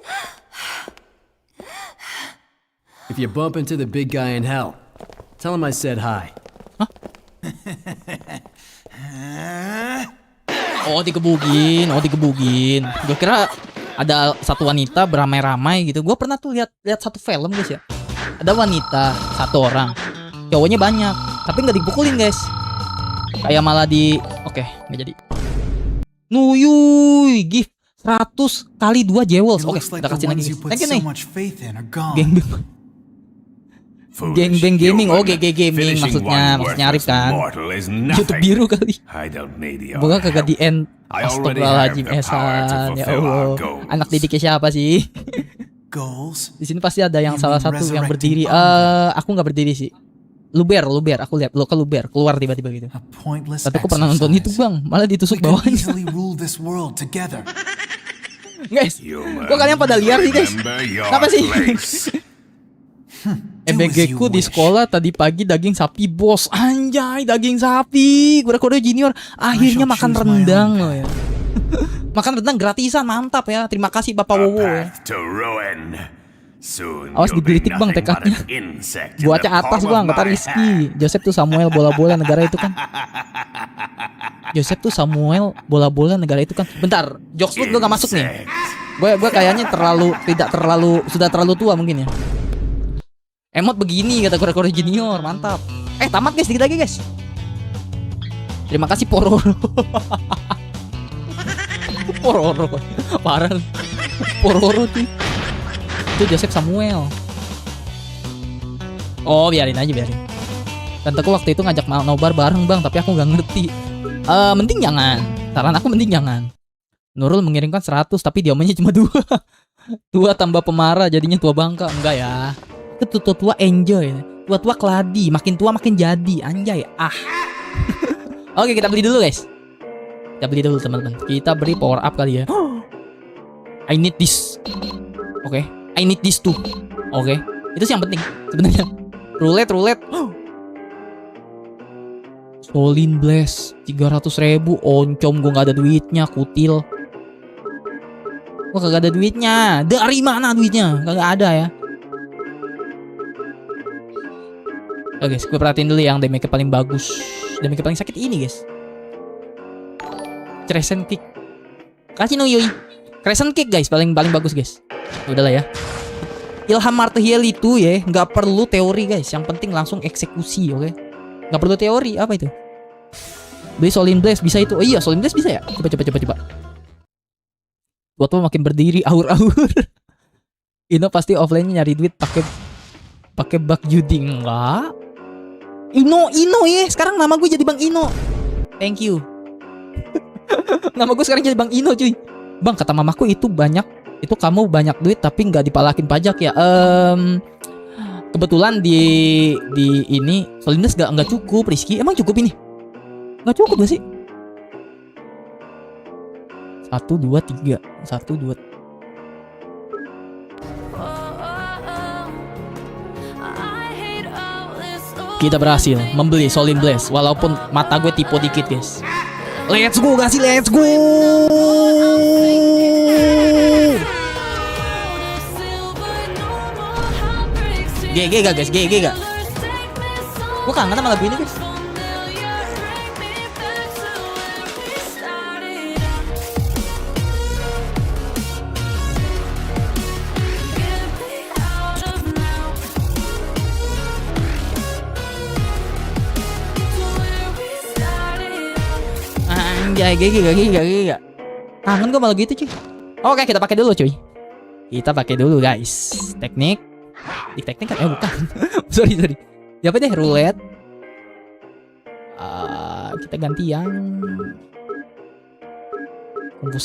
If you bump into the big guy in hell, tell him I said hi. Oh digebugin. Gue kira ada satu wanita beramai-ramai gitu. Gue pernah tuh lihat satu film guys ya. Ada wanita satu orang, cowoknya banyak, tapi nggak dipukulin guys. Kayak malah oke, nggak jadi. Nuyuy, gift 100 kali 2 jewels. Oke, kita kasih lagi. Thank you nih. Gangbang Gaming, oh GG Gaming maksudnya Arif kan. YouTube biru kali. Bukan kagak di end. Astagfirullahaladzim Esan, ya Allah. Anak didiknya siapa sih? Di sini pasti ada yang salah satu yang berdiri. Aku nggak berdiri sih. Luber, aku lihat lo ke Luber keluar tiba-tiba gitu. Tapi aku pernah nonton itu bang, malah ditusuk bawahnya. Guys, kok kalian pada liar sih guys? Kenapa sih? EBG ku di sekolah tadi pagi daging sapi bos. Anjay, daging sapi. Kode-kode junior akhirnya makan rendang loh ya. Makan rendang gratisan, mantap ya. Terima kasih Bapak Wowo ya. Awas digelitik bang tekadnya. Buatnya atas bang, kata Rizky. Joseph tuh Samuel bola-bola negara itu kan. Bentar, jokes lu gue gak masuk nih. Gue kayaknya sudah terlalu tua mungkin ya. Emot begini kata kore-kore junior, mantap. Tamat guys, dikit lagi guys. Terima kasih Pororo. Pororo, parah. Pororo tuh. Itu Joseph Samuel. Oh biarin. Tanteku waktu itu ngajak nobar bareng bang, tapi aku nggak ngerti. Mending jangan. Saran aku mending jangan. Nurul mengirimkan 100, tapi diamannya cuma 2. Tua tambah pemarah, jadinya tua bangka. Enggak ya. Itu tua enjoy, tua keladi, makin tua makin jadi, anjay. Oke, kita beli dulu guys. Kita beli dulu teman-teman. Kita beri power up kali ya. I need this. Oke, I need this too. Oke, itu sih yang penting sebenarnya. Roulette. Solin Blast 300.000. Oncom, gue nggak ada duitnya, kutil. Gue kagak ada duitnya. Dari mana duitnya? Kagak ada ya. Oke, gue perhatiin dulu yang damage paling bagus. Damage paling sakit ini guys. Crescent Kick. Kasih no yoi. Crescent Kick guys, paling bagus guys. Udahlah ya. Ilham Martial itu ya, nggak perlu teori guys. Yang penting langsung eksekusi, oke? Nggak perlu teori, apa itu? Beli Solin Blast bisa itu. Oh iya, Solin Blast bisa ya? Coba. Buat makin berdiri, aur-aur. Ino pasti offline nyari duit pakai bug judi. Enggak. Ino ya. Sekarang nama gue jadi Bang Ino. Thank you. Nama gue sekarang jadi Bang Ino cuy. Bang, kata mamaku itu kamu banyak duit tapi nggak dipalakin pajak ya. Kebetulan di ini Solinas nggak cukup Rizky. Emang cukup ini? Nggak cukup gak sih? 1, 2, 3. 1, 2. Kita berhasil membeli Solin Blast walaupun mata gue tipe dikit guys. Let's go gak sih? Let's go. GG gak guys? GG gak? Gue kangen sama lagu ini guys. Anjay, GG gak? Kangen gue malah gitu cuy. Oke, kita pakai dulu cuy. Kita pakai dulu guys. Teknik. Di teknik kan? Bukan. sorry. Ya apa deh, roulette. Kita ganti yang Kung Fu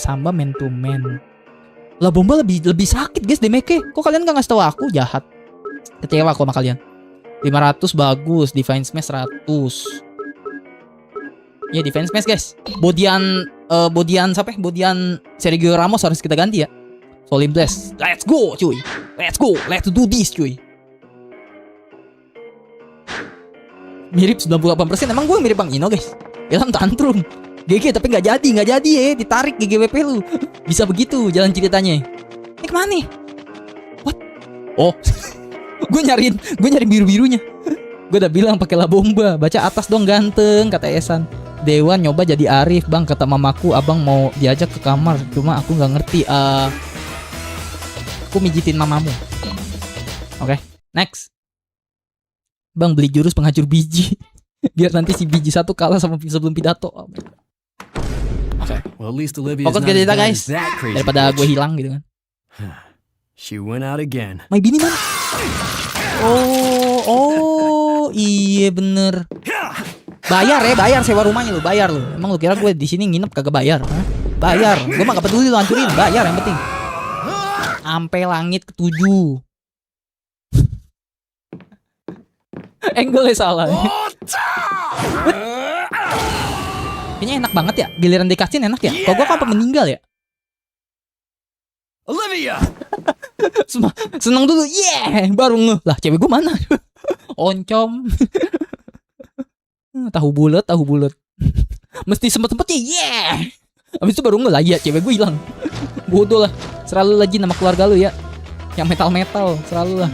Samba man to man. Lah bomba lebih sakit guys damage-nya. Kok kalian gak ngasih tahu aku? Jahat. Kecewa aku sama kalian. 500 bagus, defense smash 100. Ya defense smash guys. Bodian siapa ya? Bodian Sergio Ramos harus kita ganti ya. Solim Blast. Let's go cuy. Let's go. Let's do this cuy. Mirip 98%. Emang gue mirip Bang Ino guys. Ilham tantrum. GG tapi nggak jadi ya. Ditarik GGWP lu. Bisa begitu jalan ceritanya. Ini kemana nih? What? Oh. gue nyari biru-birunya. Gue udah bilang pakai La Bomba. Baca atas dong ganteng kata Esan. Dewan nyoba jadi Arif bang, kata mamaku abang mau diajak ke kamar, cuma aku nggak ngerti. Aku mijitin mamamu. Oke, next. Bang beli jurus penghancur biji biar nanti si biji satu kalah sama sebelum pidato. Well, at least Olivia's Fokus not ke as cerita bad guys, as that crazy daripada bitch. gue hilang gitu kan. She went out again. My bini mana? Oh, iya bener. Bayar sewa rumahnya lu, bayar lu. Emang lu kira gue di sini nginep kagak bayar? Hah? Bayar. Gue mah gak peduli lu hancurin, bayar yang penting. Ampe langit ketujuh. Angle salah. Kayaknya enak banget ya, giliran dikasih enak ya. Kok gue kapan meninggal ya? Olivia! Seneng dulu, baru ngeh. Lah cewek gue mana? Oncom. Tahu bulat. Mesti sempet-sempetnya, Abis itu baru ngeh lah, ya cewek gue hilang. Bodoh lah, selalu lagi nama keluarga lu ya. Yang metal, selalu lah.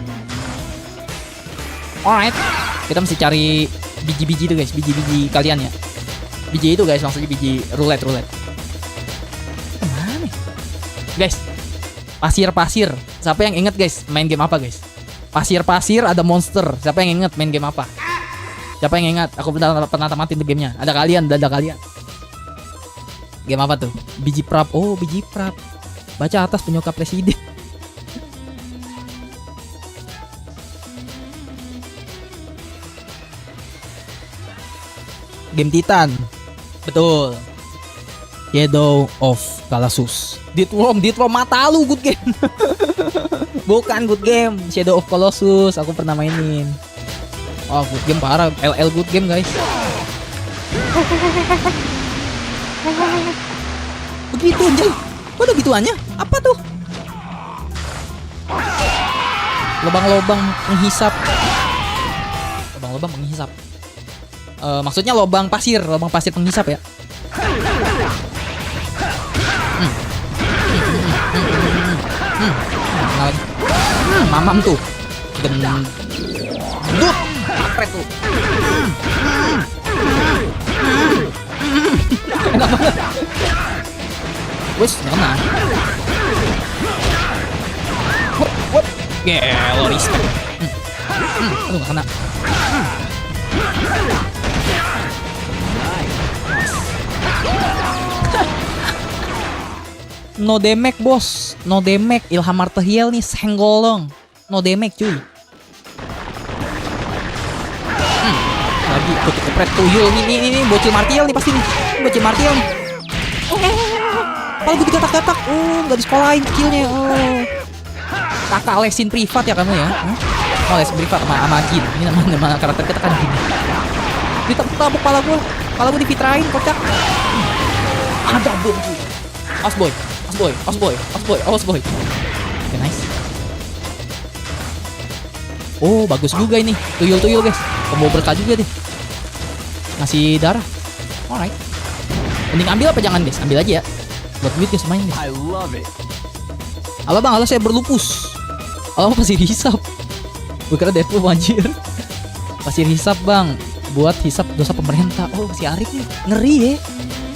Alright, kita mesti cari biji-biji itu guys, biji-biji kalian ya. Biji itu guys, maksudnya biji roulette. Kemana? Guys, pasir. Siapa yang inget guys main game apa guys? Pasir ada monster. Siapa yang inget main game apa? Siapa yang ingat? Aku pernah tamatin tuh gamenya. Ada kalian. Game apa tuh? Biji prap. Oh, biji prap. Baca atas penyuka presiden. Game Titan. Betul. Shadow of Colossus. Ditrom mata lu, good game. Bukan good game, Shadow of Colossus. Aku pernah mainin. Oh, good game parah. LL good game, guys. Begitu anjay. Kok ada gituannya? Apa tuh? Lubang-lubang menghisap. Maksudnya lubang pasir penghisap ya. Mamam tuh. Gendut. Kapret tuh. Enak banget. Wes, kena. What? Gelo respect. Aduh, gak kena. No damage bos, no damage. Ilham Martehiel nih senggol dong. No damage cuy. Lagi kepret tuyul nih bocil Martial nih pasti nih. Bocil Martial nih. Kalau gue digatak-gatak, nggak di sekolahin skillnya. Kakak lesin privat ya kamu ya? Oh lesin privat sama Jin. Ini nama karakter kita kan Jin. Ditabuk kepala gue difitrain kocak. Ada bom cuy. Awas boy. Oke, nice. Oh, bagus juga ini. Tuyul guys. Combo berkah juga deh. Ngasih darah. Alright. Mending ambil apa jangan guys? Ambil aja ya. Buat duit guys main guys. I love it. Alah bang, saya berlupus. Alah pasir hisap. Gue kira Deadpool anjir. Pasir hisap bang. Buat hisap dosa pemerintah. Oh, si Arif nih. Ngeri ya.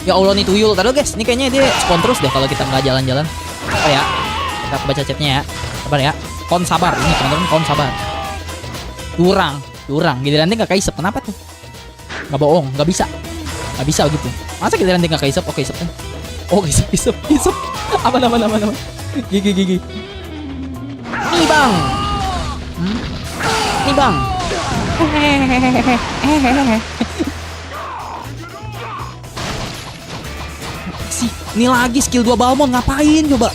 Ya Allah nih tuyul. Taduh guys, ini kayaknya dia spawn terus deh kalau kita nggak jalan-jalan. Oh ya, kita baca chatnya ya. Sabar ya. Kon sabar. Ini teman-teman kon sabar. Curang. Giliran dia nggak kaisep. Kenapa tuh? Nggak bohong. Nggak bisa gitu. Masa giliran dia nggak kaisep? Oke, isep kan. Oh, isep. Aman. Gigi. Nih bang. Nih bang. Ini lagi skill 2 Balmond ngapain coba?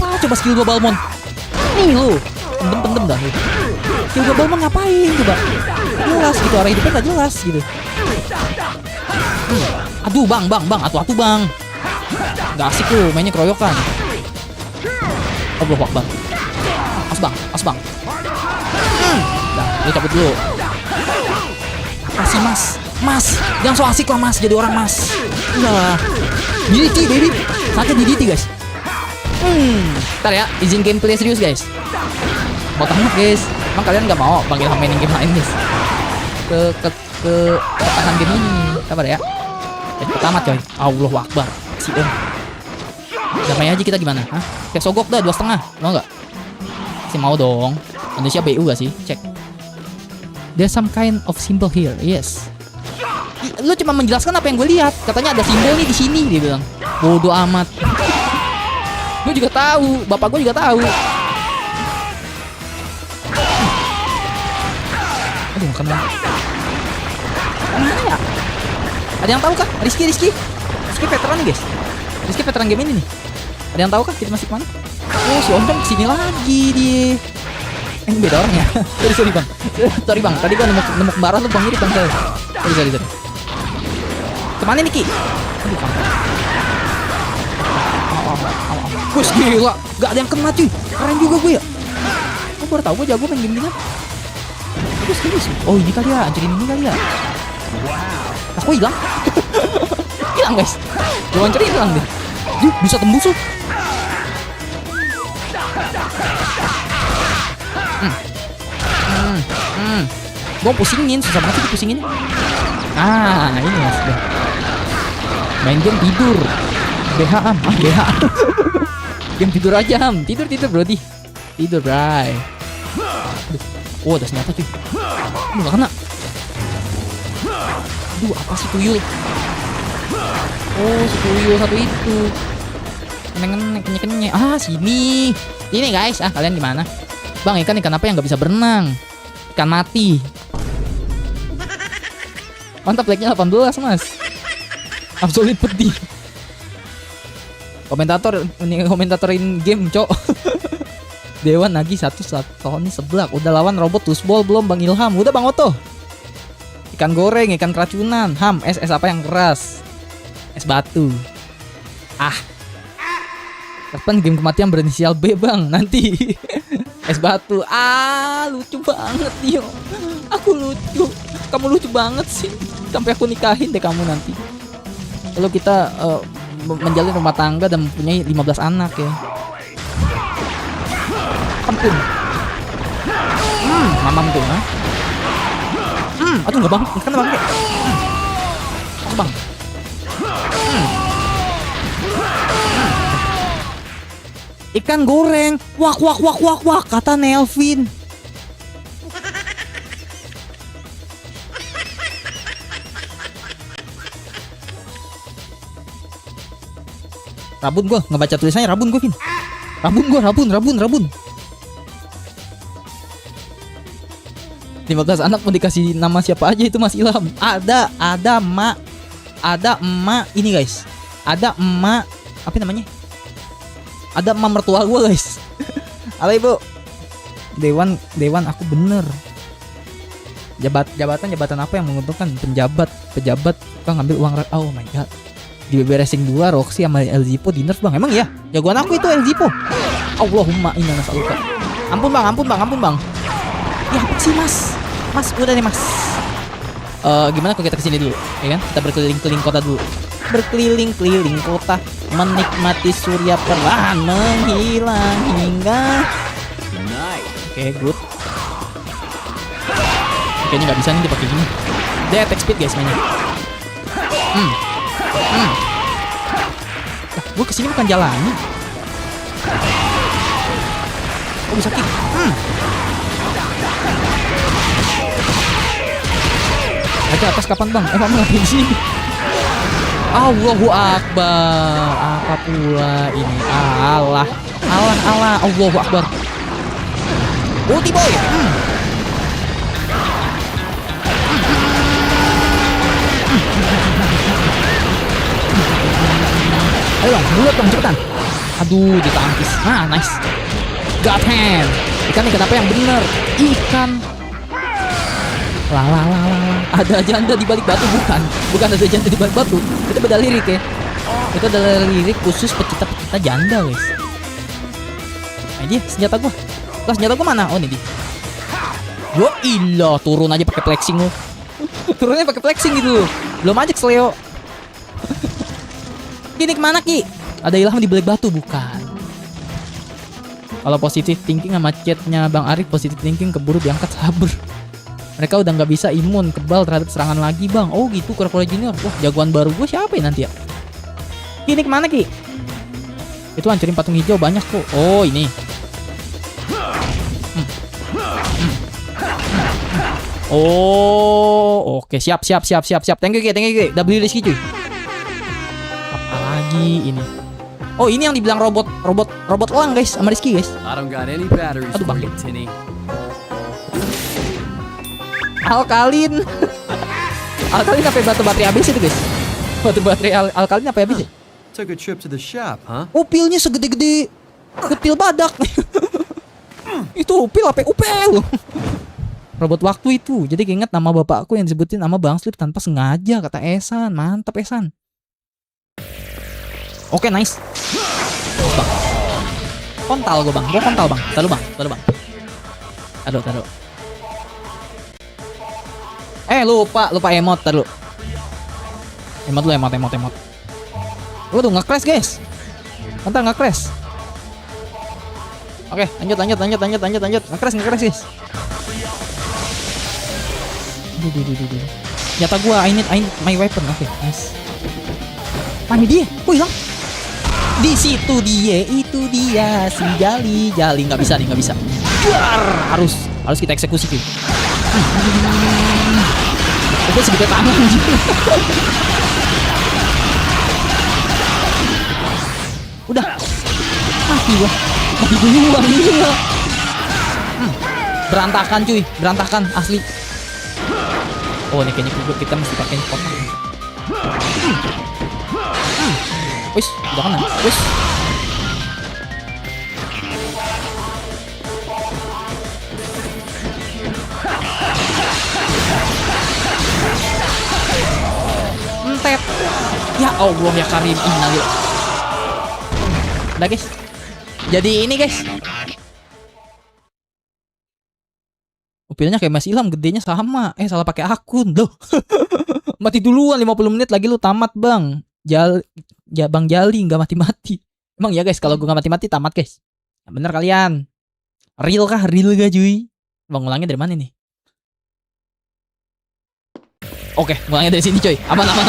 Apa coba skill 2 Balmond? Nih lo, pendem dah. Skill 2 Balmond ngapain coba? Jelas gitu, arah hidupnya gak jelas gitu. Aduh bang, atuh bang. Gak asik lo mainnya keroyokan. Allah Akbar. As bang. Dah, dia cabut dulu. Apa sih mas, jangan so asik lah mas, jadi orang mas. Udah, DDT baby, sakit DDT guys. Ntar ya, izin gameplay serius guys. Mau tamat guys, emang kalian nggak mau panggil mainin game lain guys? Ke tahan game ini, sabar ya. Jadi tamat coy, Allahu Akbar. Si damai aja kita gimana? Hah? Kayak sogok dah 2,5, mau nggak? Si mau dong. Indonesia BU gak sih? Cek. There's some kind of symbol here, yes. Lu cuma menjelaskan apa yang gue lihat. Katanya ada simbol nih di sini, dia bilang. Bodoh amat. Gue juga tahu, bapak gue juga tahu. Aduh, makan bang. Mana ya? Ada yang tahu kah? Rizky veteran nih guys. Rizky veteran game ini nih. Ada yang tahu kah kita masih kemana? Oh, si Om kesini lagi dia. Ini beda orangnya. Sorry bang. Sorry bang. Tadi gua nemu kembaran lu bang, mirip bang. Sorry. Kemana nih Ki? Aduh kampret. Wih gila, gak ada yang kena cuy. Keren juga gue ya. Gue baru tau gue jago main game gini. Bagus. Oh ini kali ya, ancurin ini kali ya. Aku hilang. Hilang guys. Gue hancurin hilang deh. Duh, bisa tembus loh. Gue pusingin, susah banget sih pusingin. Ini mas deh. Main game tidur. BH game tidur aja ham. Tidur brody. Tidur bray. Oh ada senjata cuy. Aduh gak kena. Aduh apa sih tuyul? Oh si tuyul satu itu. Kenye. Sini. Ini guys. Kalian gimana? Bang ikan apa yang gak bisa berenang? Ikan mati. Mantap like-nya 18 mas. Absolut pedih. Komentatorin game cok. Dewan lagi satu tahun ini seblak. Udah lawan robot tusbol belum Bang Ilham? Udah Bang Oto. Ikan goreng, ikan keracunan. Ham, es apa yang keras? Es batu. Kapan game kematian berinisial B bang? Nanti. Es batu. Lucu banget Dio. Aku lucu. Kamu lucu banget sih. Sampai aku nikahin deh kamu nanti. Kalau kita menjalin rumah tangga dan mempunyai 15 anak ya. Ampun. Mamam tuh ha. Aduh enggak bang. Kan bang. Bang. Ikan goreng. Wak kata Nelvin. Rabun gue, ngebaca tulisannya rabun gue Vin. Rabun. 15 anak mau dikasih nama siapa aja itu Mas Ilham. Ada emak ini guys. Ada emak apa namanya? Ada emak mertua gue guys. Halo ibu. Dewan aku bener. Jabatan apa yang menguntungkan? Pejabat kan ngambil uang. Oh my god. Di BB Racing 2 Roxy sama El Zipo di nerf bang. Emang ya? Jagoan aku itu El Zipo. Allahumma inna nas'aluka. Ampun bang. Ya apa sih mas? Mas udah nih mas. Gimana kalau kita kesini dulu, ya kan? Kita berkeliling-keliling kota dulu. Berkeliling-keliling kota, menikmati surya perlahan menghilang hingga. Oke, good. Kayaknya nggak bisa nih dipakai gini. Dia attack speed guys mainnya. Gue kesini bukan jalan. Oh bisa kick. Aja atas kapan bang? Emang ngapain di sini? Allahu Akbar. Apa pula ini? Allah. Allahu Akbar. Ulti boy. Ayo bang, bulat bang, cepetan. Aduh, ditangkis. Nah, nice. God hand. Ikan apa yang bener? Ikan. Lah. Ada janda di balik batu bukan? Bukan ada janda di balik batu. Itu beda lirik ya. Itu adalah lirik khusus pecinta janda, guys. Nah, ini senjata gua. Lah, senjata gua mana? Oh, ini dia. Yo ilah, turun aja pakai flexing lu. Turunnya pakai flexing gitu. Belum aja Leo. Ini kemana Ki? Ada Ilham di balik batu bukan? Kalau positive thinking sama chatnya Bang Arif, positive thinking keburu diangkat saber. Mereka udah nggak bisa imun kebal terhadap serangan lagi bang. Oh gitu, Kura-Kura Junior. Wah, jagoan baru gue siapa ya nanti ya? Ini kemana Ki? Itu hancurin patung hijau banyak kok. Oh ini. Oh oke, siap. Thank you Ki. W Rizky cuy. Apalagi ini. Oh ini yang dibilang robot elang guys sama Rizky guys. I don't got any batteries Aduh, for bang. you, Tinny. Alkalin apa batu baterai habis itu guys? Batu baterai alkalin apa habis ya? Took a trip to the shop, huh? Oh pilnya segede-gede pil badak. Itu pil apa? Upel. Robot waktu itu. Jadi keinget nama bapakku yang disebutin nama Bang Slip tanpa sengaja, kata Esan. Mantap Esan. Oke, nice. Bang. Kontal gue bang. Gue kontal bang. Taruh bang. Taruh. Lupa emot. Taruh. Emot. Waduh, nge-crash guys. Bentar nge-crash. Oke, lanjut. Nge-crash guys. Duh. Nyata gua, I need my weapon. Oke, nice. Mana dia? Oh, hilang. Di situ dia, itu dia si Jali. Nggak bisa. Harus kita eksekusi cuy. Itu segede tangan. Udah. Mati duluan gila. Berantakan asli. Oh ini kayaknya kita mesti pakai kotak. Wis, udah kena. Wis. Entep. Ya Allah ya Karim. Innalillah. Udah guys. Jadi ini guys. Upilnya kayak Mas Ilham, gedenya sama. Salah pakai akun. Loh. Mati duluan 50 menit lagi lu tamat, Bang. Bang Jali nggak mati-mati. Emang ya guys, kalau gue nggak mati-mati tamat guys. Ya, bener kalian. Real kah cuy? Bang ngulangnya dari mana nih? Oke, ngulangnya dari sini coy. Aman. Oke,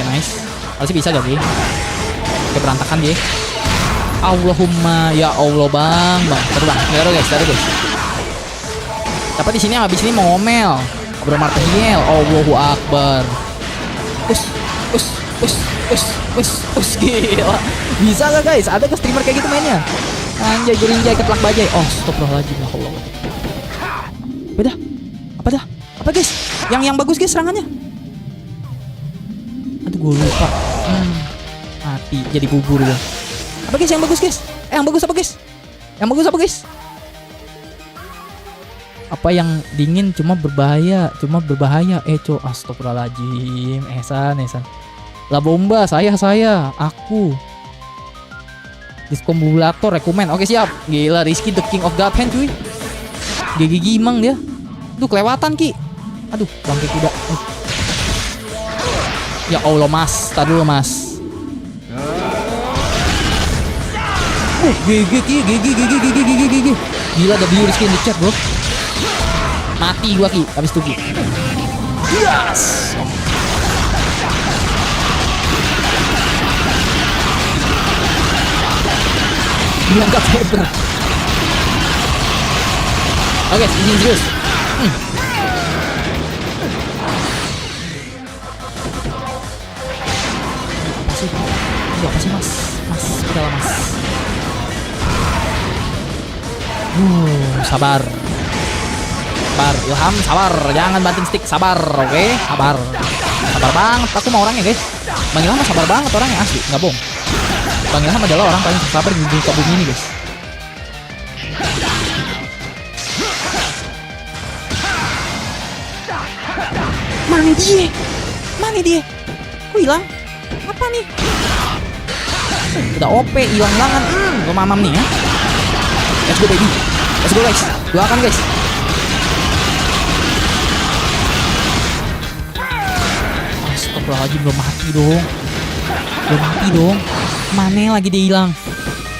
nice. Harusnya bisa gak sih? Oke, berantakan dia. Allahumma ya Allah bang. Taruh guys. Tapi di sini habis ini mau ngomel. Bro Martial, Allahu Akbar. Us gila. Bisa gak guys? Ada ke streamer kayak gitu mainnya? Anjay, Gurinjay ketlak bajai. Oh, astagfirullahaladzim ya Allah. Beda. Apa guys? Yang bagus guys serangannya. Aduh, gue lupa. Mati jadi bubur ya. Apa guys yang bagus guys? Yang bagus apa guys? Apa yang dingin cuma berbahaya. Astagfirullahaladzim. Esan. La bomba saya aku. Diskombulator rekomen. Oke siap. Gila Rizky the king of God hand cuy. GG gimang dia. Duh kelewatan Ki. Aduh bangke kuda. Ya Allah mas. Tar dulu mas. GG. Gila W Rizky in the chat bro. Mati gua Ki. Habis itu Ki. Yes. Diangkat saber. Oke, izin serius. sih? Itu apa sih mas? Mas, udah lah mas. Sabar. Sabar, Ilham, sabar. Jangan banting stick, sabar, oke? Sabar. Sabar banget, aku mau orangnya guys. Bang Ilham sabar banget orangnya, asli, nggak bohong. Bang Ilham adalah orang paling sabar di muka bumi ini guys. Mana dia? Mana dia? Kok hilang? Apa nih? Udah OP, hilang-hilangan. Gue mamam nih ya. Let's go baby. Let's go guys. Doakan guys. Astagfirullahaladzim, belum mati dong. Belum mati dong. Mana lagi dia hilang?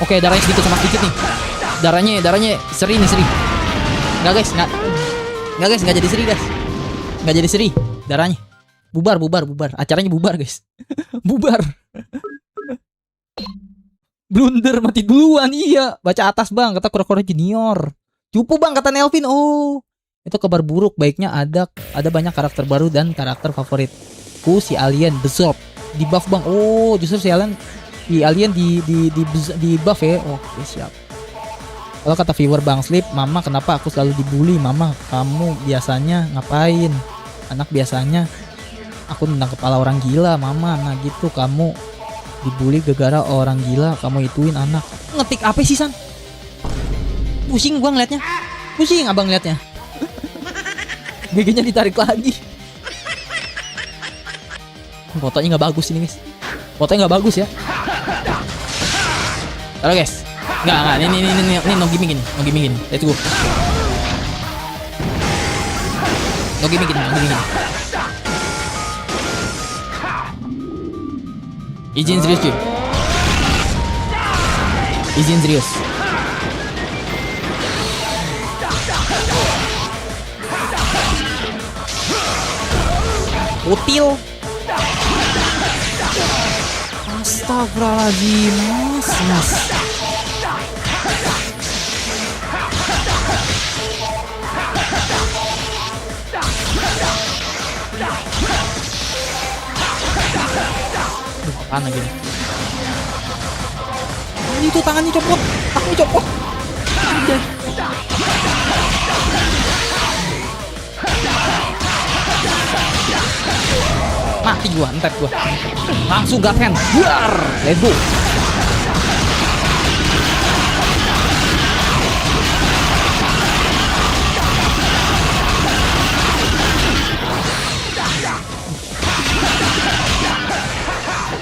Oke, darahnya sedikit sama sedikit nih. Darahnya seri nih, seri. Enggak guys, enggak jadi seri guys. Enggak jadi seri darahnya. Bubar. Acaranya bubar guys. Bubar. Blunder mati duluan, iya. Baca atas bang, kata kura-kura junior. Cupu bang, kata Nelvin. Oh, itu kabar buruk. Baiknya ada banyak karakter baru dan karakter favoritku si alien Berserk di buff bang. Oh, justru si alien di buff ya. Oke, siap. Kalau kata viewer Bang Slip, mama kenapa aku selalu dibully? Mama, kamu biasanya ngapain? Anak biasanya aku nendang kepala orang gila, mama. Nah gitu, kamu dibully gara-gara orang gila, kamu ituin anak. Ngetik apa sih San? Pusing gua ngeliatnya. Pusing abang ngeliatnya. Giginya ditarik lagi. Fotonya nggak bagus ini guys. Fotonya nggak bagus ya. Halo guys. Nggak, ini no gimmick gini. Let's go. No gimmick gini. Izin serius cuy. Izin serius. Util. Astagfirullahaladzim, mas. Tangan gini. Itu tangannya copot. Tangannya copot. Anjay. Mati gua, entet gua. Langsung gaten. Buar. Let's go.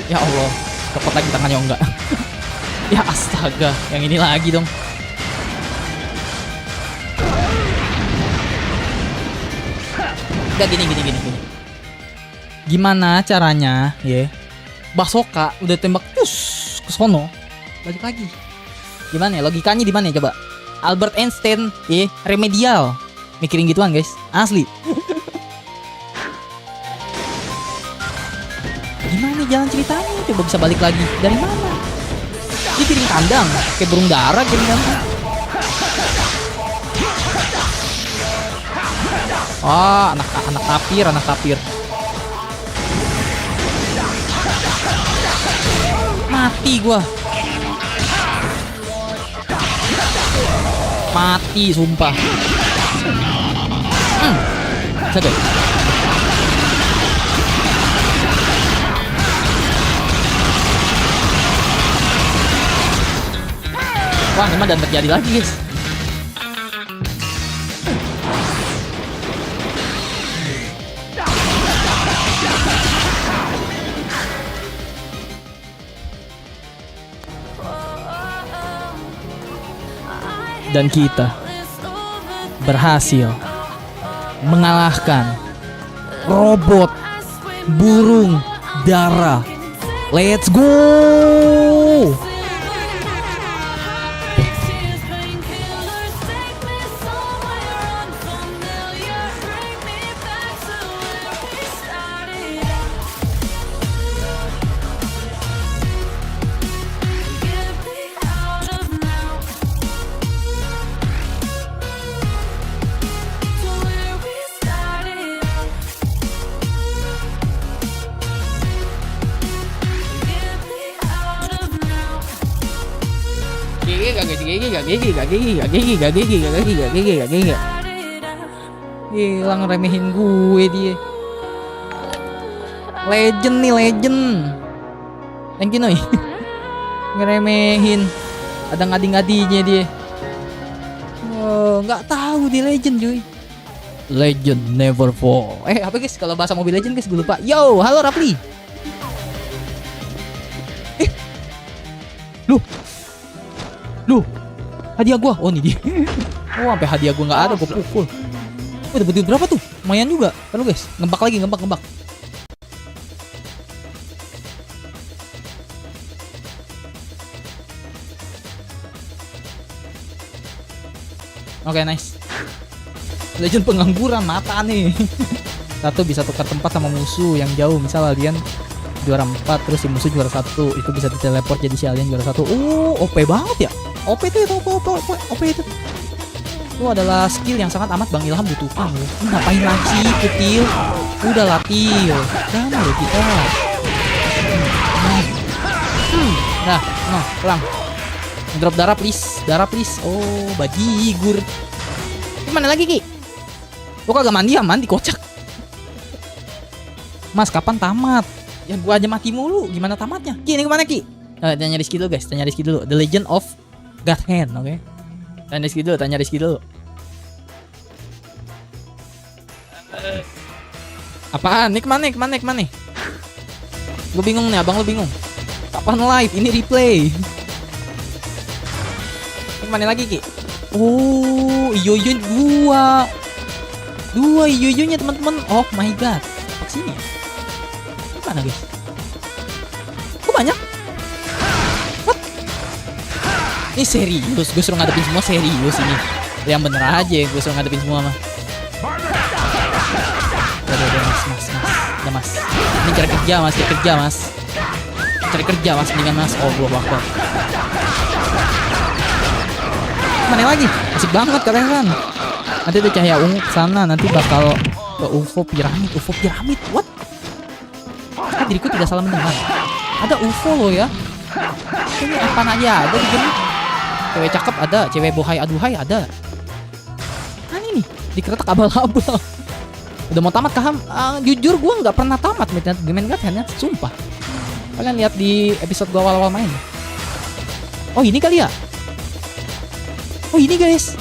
Ya Allah, copot lagi tangannya enggak. Ya astaga, yang ini lagi dong. Udah gini. Gimana caranya ya? Basoka udah tembak ke sono, balik lagi. Gimana ya? Logikanya di mana ya coba? Albert Einstein ya, remedial. Mikirin gituan guys, asli. Gimana jalan ceritanya? Coba bisa balik lagi. Dari mana? Dia giring kandang, kayak burung dara giring kandang. Oh, anak tapir. Mati gua. Mati sumpah. Satu. Wah, ini mah dan terjadi lagi guys. Dan kita berhasil mengalahkan robot burung dara. Let's go. Hilang remehin gue dia. Legend nih, legend. Thank you Noy. Ngeremehin. Ada ngadi-ngadinya dia. Oh, nggak tahu dia legend cuy. Legend never fall. Apa guys kalau bahasa Mobile Legend guys gue lupa. Yo, halo Rapli. Loh, hadiah gua. Oh ini dia. Oh sampai hadiah gua nggak ada, gua pukul. Oh dapat duit berapa tuh? Lumayan juga. Kan guys, ngembak lagi, ngembak. Oke, nice. Legend pengangguran mata nih. Satu bisa tukar tempat sama musuh yang jauh. Misal alien juara 4 terus si musuh juara 1, itu bisa diteleport jadi si alien juara 1. OP banget ya. OP itu OP itu. Itu adalah skill yang sangat amat Bang Ilham butuhkan. Ngapain lagi Kutil? Udah latih. Sama loh kita. Nah, pulang. Drop darah please. Oh, bajigur. Gimana lagi Ki? Lu kagak mandi ya? Mandi kocak. Mas kapan tamat? Ya gua aja mati mulu. Gimana tamatnya? Ki ini kemana Ki? Tanya Rizky dulu guys. Tanya Rizky dulu. The Legend of God Hand, oke? Tanya Rizky dulu. Apaan? Nih kemana? Gue bingung nih, abang lu bingung. Kapan live? Ini replay. Kemana lagi Ki? Oh, iyo dua iyo-iyonya teman-teman. Oh my god. Apa sini? Gimana guys? Kok banyak? What? Ini serius, gue suruh ngadepin semua serius ini. Yang bener aja gue suruh ngadepin semua mah. Udah mas. Ini cari kerja mas, mendingan mas. Oh gua bakal. Mana lagi? Asik banget kalian kan. Nanti ada cahaya ungu sana, nanti bakal ke UFO piramid. What? Diriku tidak salah mendengar. Ada UFO loh ya. Ini apaan aja ada di game. Cewek cakep ada, cewek bohai aduhai ada. Nah ini nih, dikeretak abal-abal. Udah mau tamat Kaham? Jujur gue nggak pernah tamat Game God Hand, sumpah. Kalian lihat di episode gue awal-awal main. Oh ini kali ya? Oh ini guys.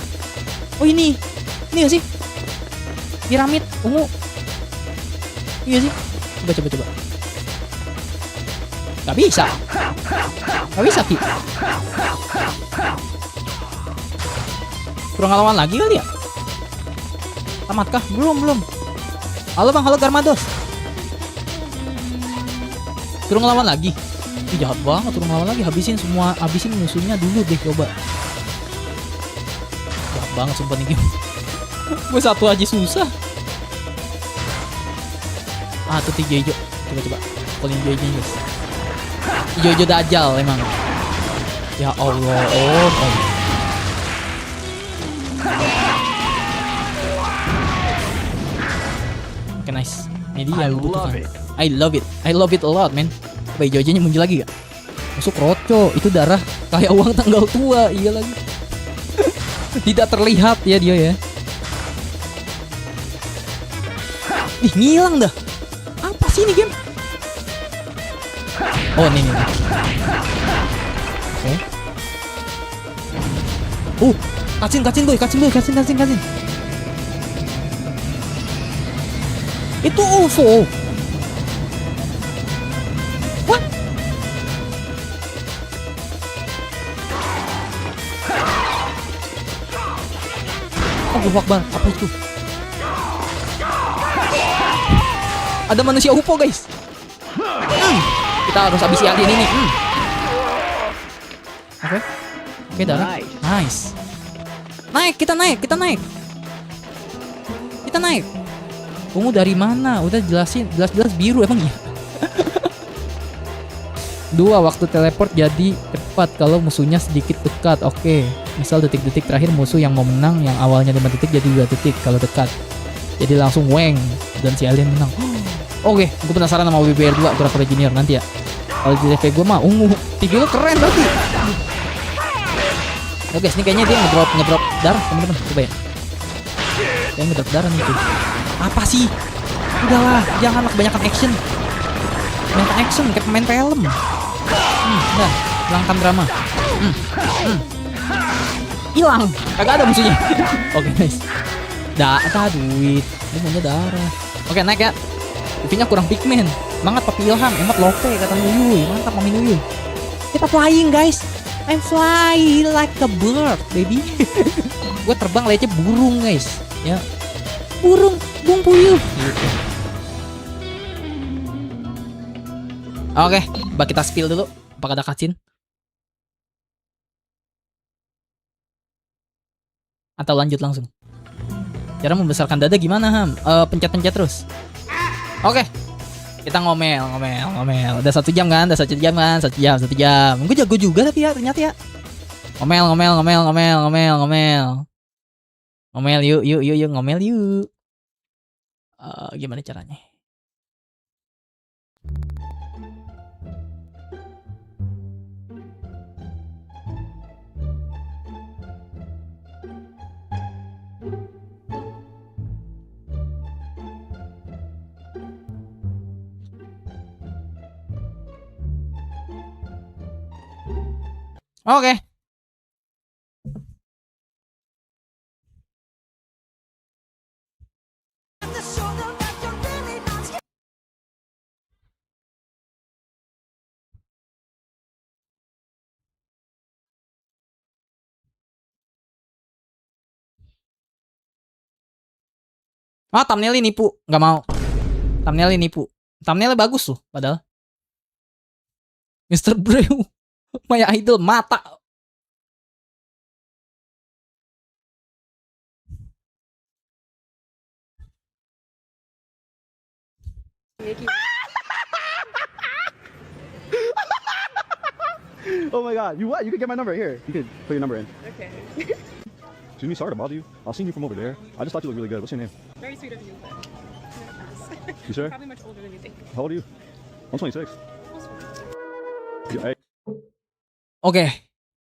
Oh ini gak sih? Piramid ungu. Iya sih. Coba. Gak bisa Ki. Kurang lawan lagi kali ya? Tamatkah? Belum. Halo bang, halo Garmados. Kurang lawan lagi. Ih, jahat banget, kurang lawan lagi. Habisin musuhnya dulu deh, coba. Jahat banget sumpah nih game. Gue satu aja susah. Tuh 3 hijau. Coba. Paling hijau guys. Hijau dajal emang. Ya Allah, Oke, nice. Ini dia yang butuhkan. I love it a lot, man. Coba hijau-hijaunya muncul lagi gak? Masuk roco, itu darah kayak uang tanggal tua. Iya lagi. Tidak terlihat ya dia ya. Ih, ngilang dah. Apa sih ini game? Oh, ini. Oke. Kacin boy. Itu UFO. What? Allahu Akbar, apa itu? Ada manusia UFO guys. Kita harus habisi alien ini. Oke, darah. Nice. Kita naik. Ungu dari mana? Udah jelasin, jelas biru emang iya. 2 waktu teleport jadi cepat kalau musuhnya sedikit dekat. Oke. Misal detik-detik terakhir musuh yang mau menang yang awalnya 5 detik jadi 2 detik kalau dekat. Jadi langsung weng dan si alien menang. Oke, gue penasaran sama WBR 2 Kura-Kura Junior nanti ya. Kalau di TV gue mah ungu. TV lu keren berarti. Yo guys, ini kayaknya dia ngedrop darah teman-teman. Coba ya. Dia ngedrop darah nih cuy. Apa sih? Udahlah, janganlah kebanyakan action. Kebanyakan action kayak pemain film. Udah, hilangkan drama. Hilang, kagak ada musuhnya. Oke guys. Duit. Ini maunya darah. Oke, naik ya. UV-nya kurang pigmen. Semangat Papi Ilham, emot lope kata Nuyuy. Mantap Mami Nuyuy. Kita flying guys. I'm flying like a bird, baby. Gue terbang layaknya burung guys. Ya. Burung puyuh. Gitu. Oke, coba kita spill dulu. Apakah ada cutscene? Atau lanjut langsung? Cara membesarkan dada gimana Ham? Pencet-pencet terus. Oke. Kita ngomel. Udah 1 jam kan? 1 jam. Gue jago juga tapi ya ternyata ya. Ngomel. Ngomel yuk, ngomel yuk. Gimana caranya? Oke. Thumbnail ini nipu, nggak mau. Thumbnail ini nipu. Thumbnailnya bagus tuh, padahal. Mr. Brew, my idol mata. Oh my god, you what? You could get my number here. You could put your number in. Okay. Excuse me, sorry to bother you. I'll see you from over there. I just thought you looked really good. What's your name? Very sweet of you, but You sure? probably much older than you think. How old are you? I'm 26. Hey, Oke.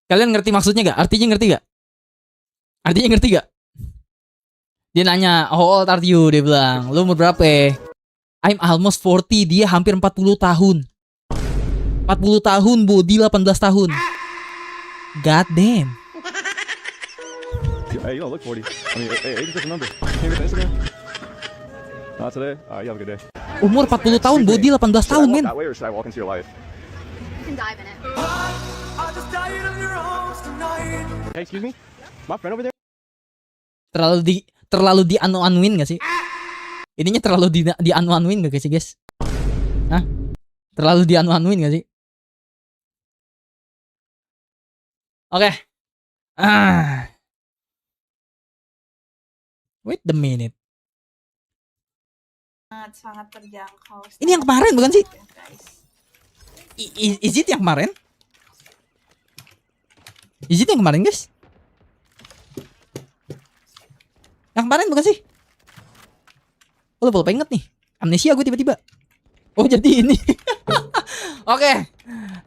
Kalian ngerti maksudnya gak? Artinya ngerti gak? Dia nanya, how old are you? Dia bilang, lu umur berapa? I'm almost 40. Dia hampir 40 tahun. 40 tahun, body 18 tahun. God damn. hey, you don't look 40. I mean, hey, age is just a number. Can you get the Instagram? Not today? Alright, you have a good day. Umur 40 tahun, body 18 Should I tahun, walk men. that way or should I walk into your life? You can dive in it. Hey, excuse me? My friend over there? Terlalu di anu-anuin gak sih? Ininya terlalu di anu-anuin gak sih, guys? Hah? Terlalu di anu-anuin gak sih? Oke. Wait a minute. Sangat terjangkau. Ini yang kemarin bukan sih? Guys. Is it yang kemarin? Is it yang kemarin, guys? Yang kemarin bukan sih? Oh, lupa inget nih. Amnesia gue tiba-tiba. Oh, jadi ini. Oke.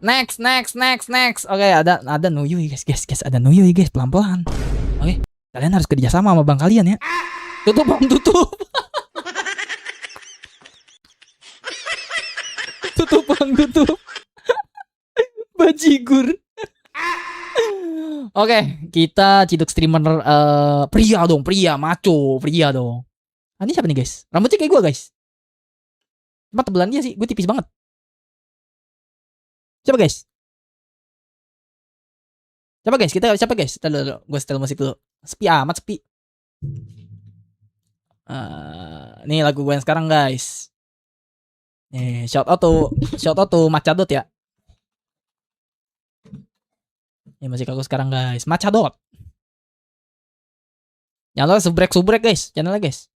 Next. Oke, ada Nuyuy guys. Ada Nuyuy guys, pelan-pelan. Oke. Kalian harus kerjasama sama bang kalian ya. Tutup. Tutup. Bajigur. Oke, kita ciduk streamer pria dong. Ini siapa nih guys? Rambutnya kayak gue guys. Cuma tebelan dia sih, gue tipis banget. Siapa guys? Siapa guys? Gue setel musik dulu. Sepi amat sepi. Nih lagu gue yang sekarang guys. Nih shout out to Macadot ya. Ini musik aku sekarang guys. Macadot. Nyala subrek guys. Channelnya guys.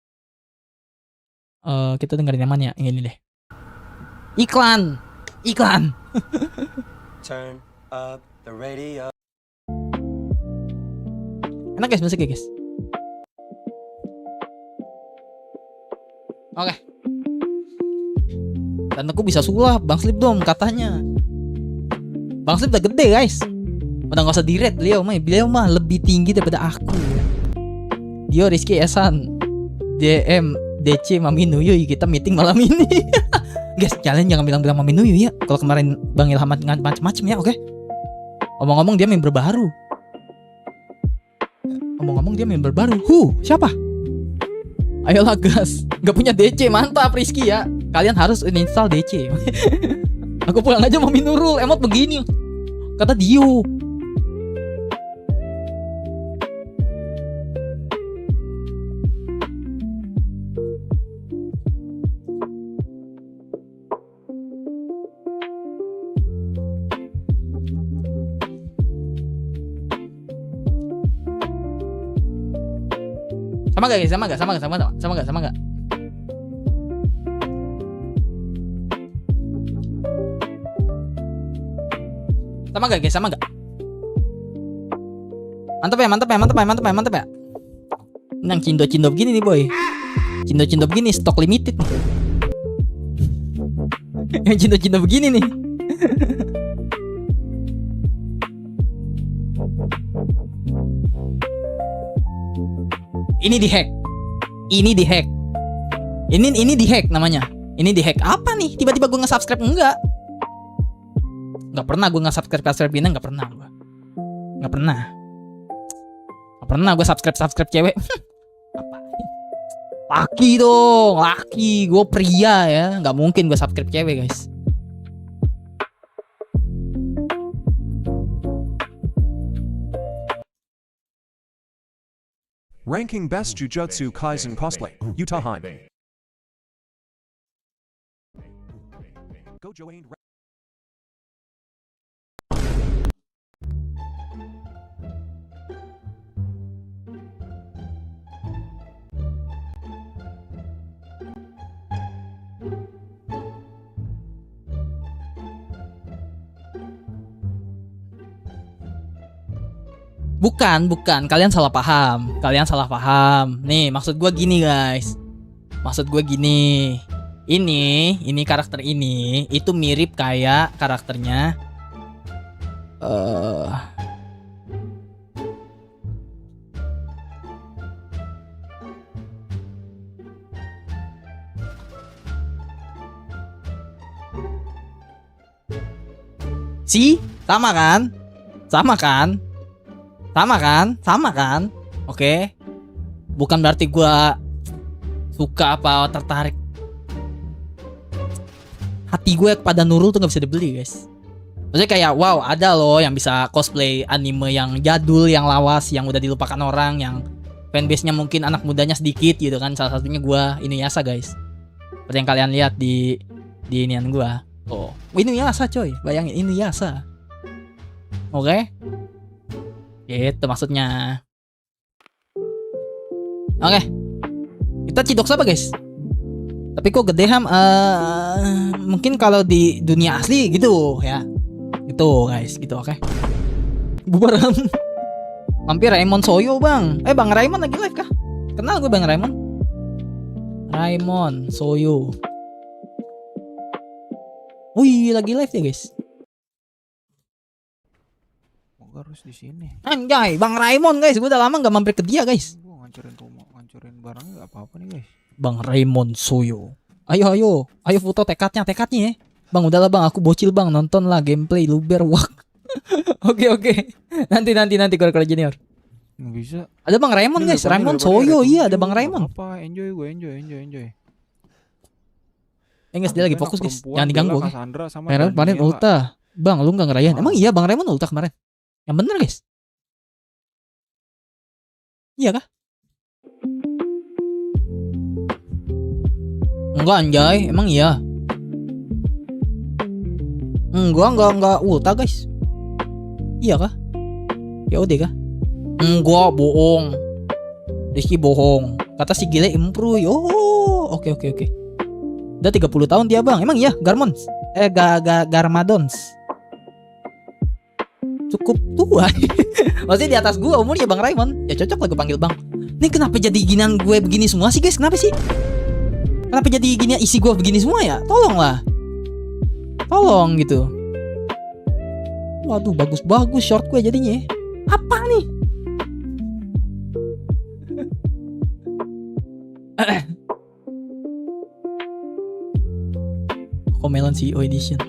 Kita dengerin yang mana ya? Yang ini deh. Iklan. Turn up the radio. Enak guys musiknya guys. Oke. Dan aku bisa sulap Bang Slip dong katanya. Bang Slip udah gede guys. Udah gak usah di-rate beliau mah lebih tinggi daripada aku. Yo Rizky Esan DM DC Mami Nuyu, kita meeting malam ini. Guys, kalian jangan bilang-bilang Mami Nuyu ya. Kalau kemarin Bang Ilham macam-macam ya, oke? Omong-omong dia member baru. Siapa? Ayolah gas. Gak punya DC, mantap Rizky ya. Kalian harus uninstall DC. Aku pulang aja Mami Nurul, emot begini. Kata Dio. Sama gak guys? Sama gak? Mantap ya. Yang cindo begini nih boy. Cindo begini stok limited nih. Yang cindo begini nih. Ini di-hack namanya. Ini di-hack. Apa nih? Tiba-tiba gue nge-subscribe enggak pernah gue nge-subscribe ini, enggak pernah gue subscribe cewek. Laki dong, gue pria ya, nggak mungkin gue subscribe cewek guys. Ranking Best Jujutsu Kaisen Cosplay, Utah Heim. Gojo ain't Bukan, kalian salah paham. Nih, maksud gue gini guys. Ini karakter ini itu mirip kayak karakternya sama kan? Oke. Bukan berarti gua suka apa tertarik. Hati gue kepada Nurul tuh gak bisa dibeli guys. Maksudnya kayak wow, ada loh yang bisa cosplay anime yang jadul, yang lawas, yang udah dilupakan orang, yang fanbase-nya mungkin anak mudanya sedikit gitu kan. Salah satunya gua Inuyasha guys. Seperti yang kalian lihat di inian gua. Oh, Inuyasha coy. Bayangin Inuyasha. Oke. Gitu maksudnya. Oke. Kita cidok apa guys? Tapi kok gede ham mungkin kalau di dunia asli gitu ya. Gitu guys, gitu oke. Bubar ham. Mampir Raymond Soyo bang. Bang Raymond lagi live kah? Kenal gue Bang Raymond. Raymond Soyo. Wih, lagi live ya guys. Harus di sini. Anjay, Bang Raymond guys, gue udah lama gak mampir ke dia guys. Gua ngancurin barangnya gak apa-apa nih guys. Bang Raymond Soyo. Ayo foto tekadnya ya. Bang udahlah bang, aku bocil bang, nonton lah gameplay Luber Wak. Oke. Nanti kalau junior. Nggak bisa. Ada Bang Raymond guys, Raymond Soyo, iya ada Bang Raymond. Apa? Enjoy. Guys, dia lagi fokus guys, jangan diganggu. Kemarin Ulta. ulta. Bang, lu gak ngerayain? Emang iya Bang Raymond ulta kemarin? Yang bener guys. Iya kah? Enggak anjay, emang iya. Enggak ulta guys. Iya kah? Ya udah kah? Enggak, bohong. Rizky bohong. Kata si Gile improve. Oh, oke. Udah 30 tahun dia bang. Emang iya, Garmons. Garmadons. Cukup tua. Maksudnya di atas gue umurnya Bang Raymond. Ya cocok lah gue panggil Bang. Ini kenapa jadi ginian gue begini semua sih guys? Kenapa sih? Kenapa jadi gini isi gue begini semua ya? Tolong gitu. Waduh, bagus-bagus short gue jadinya. Apa nih? Comelon CEO Edition.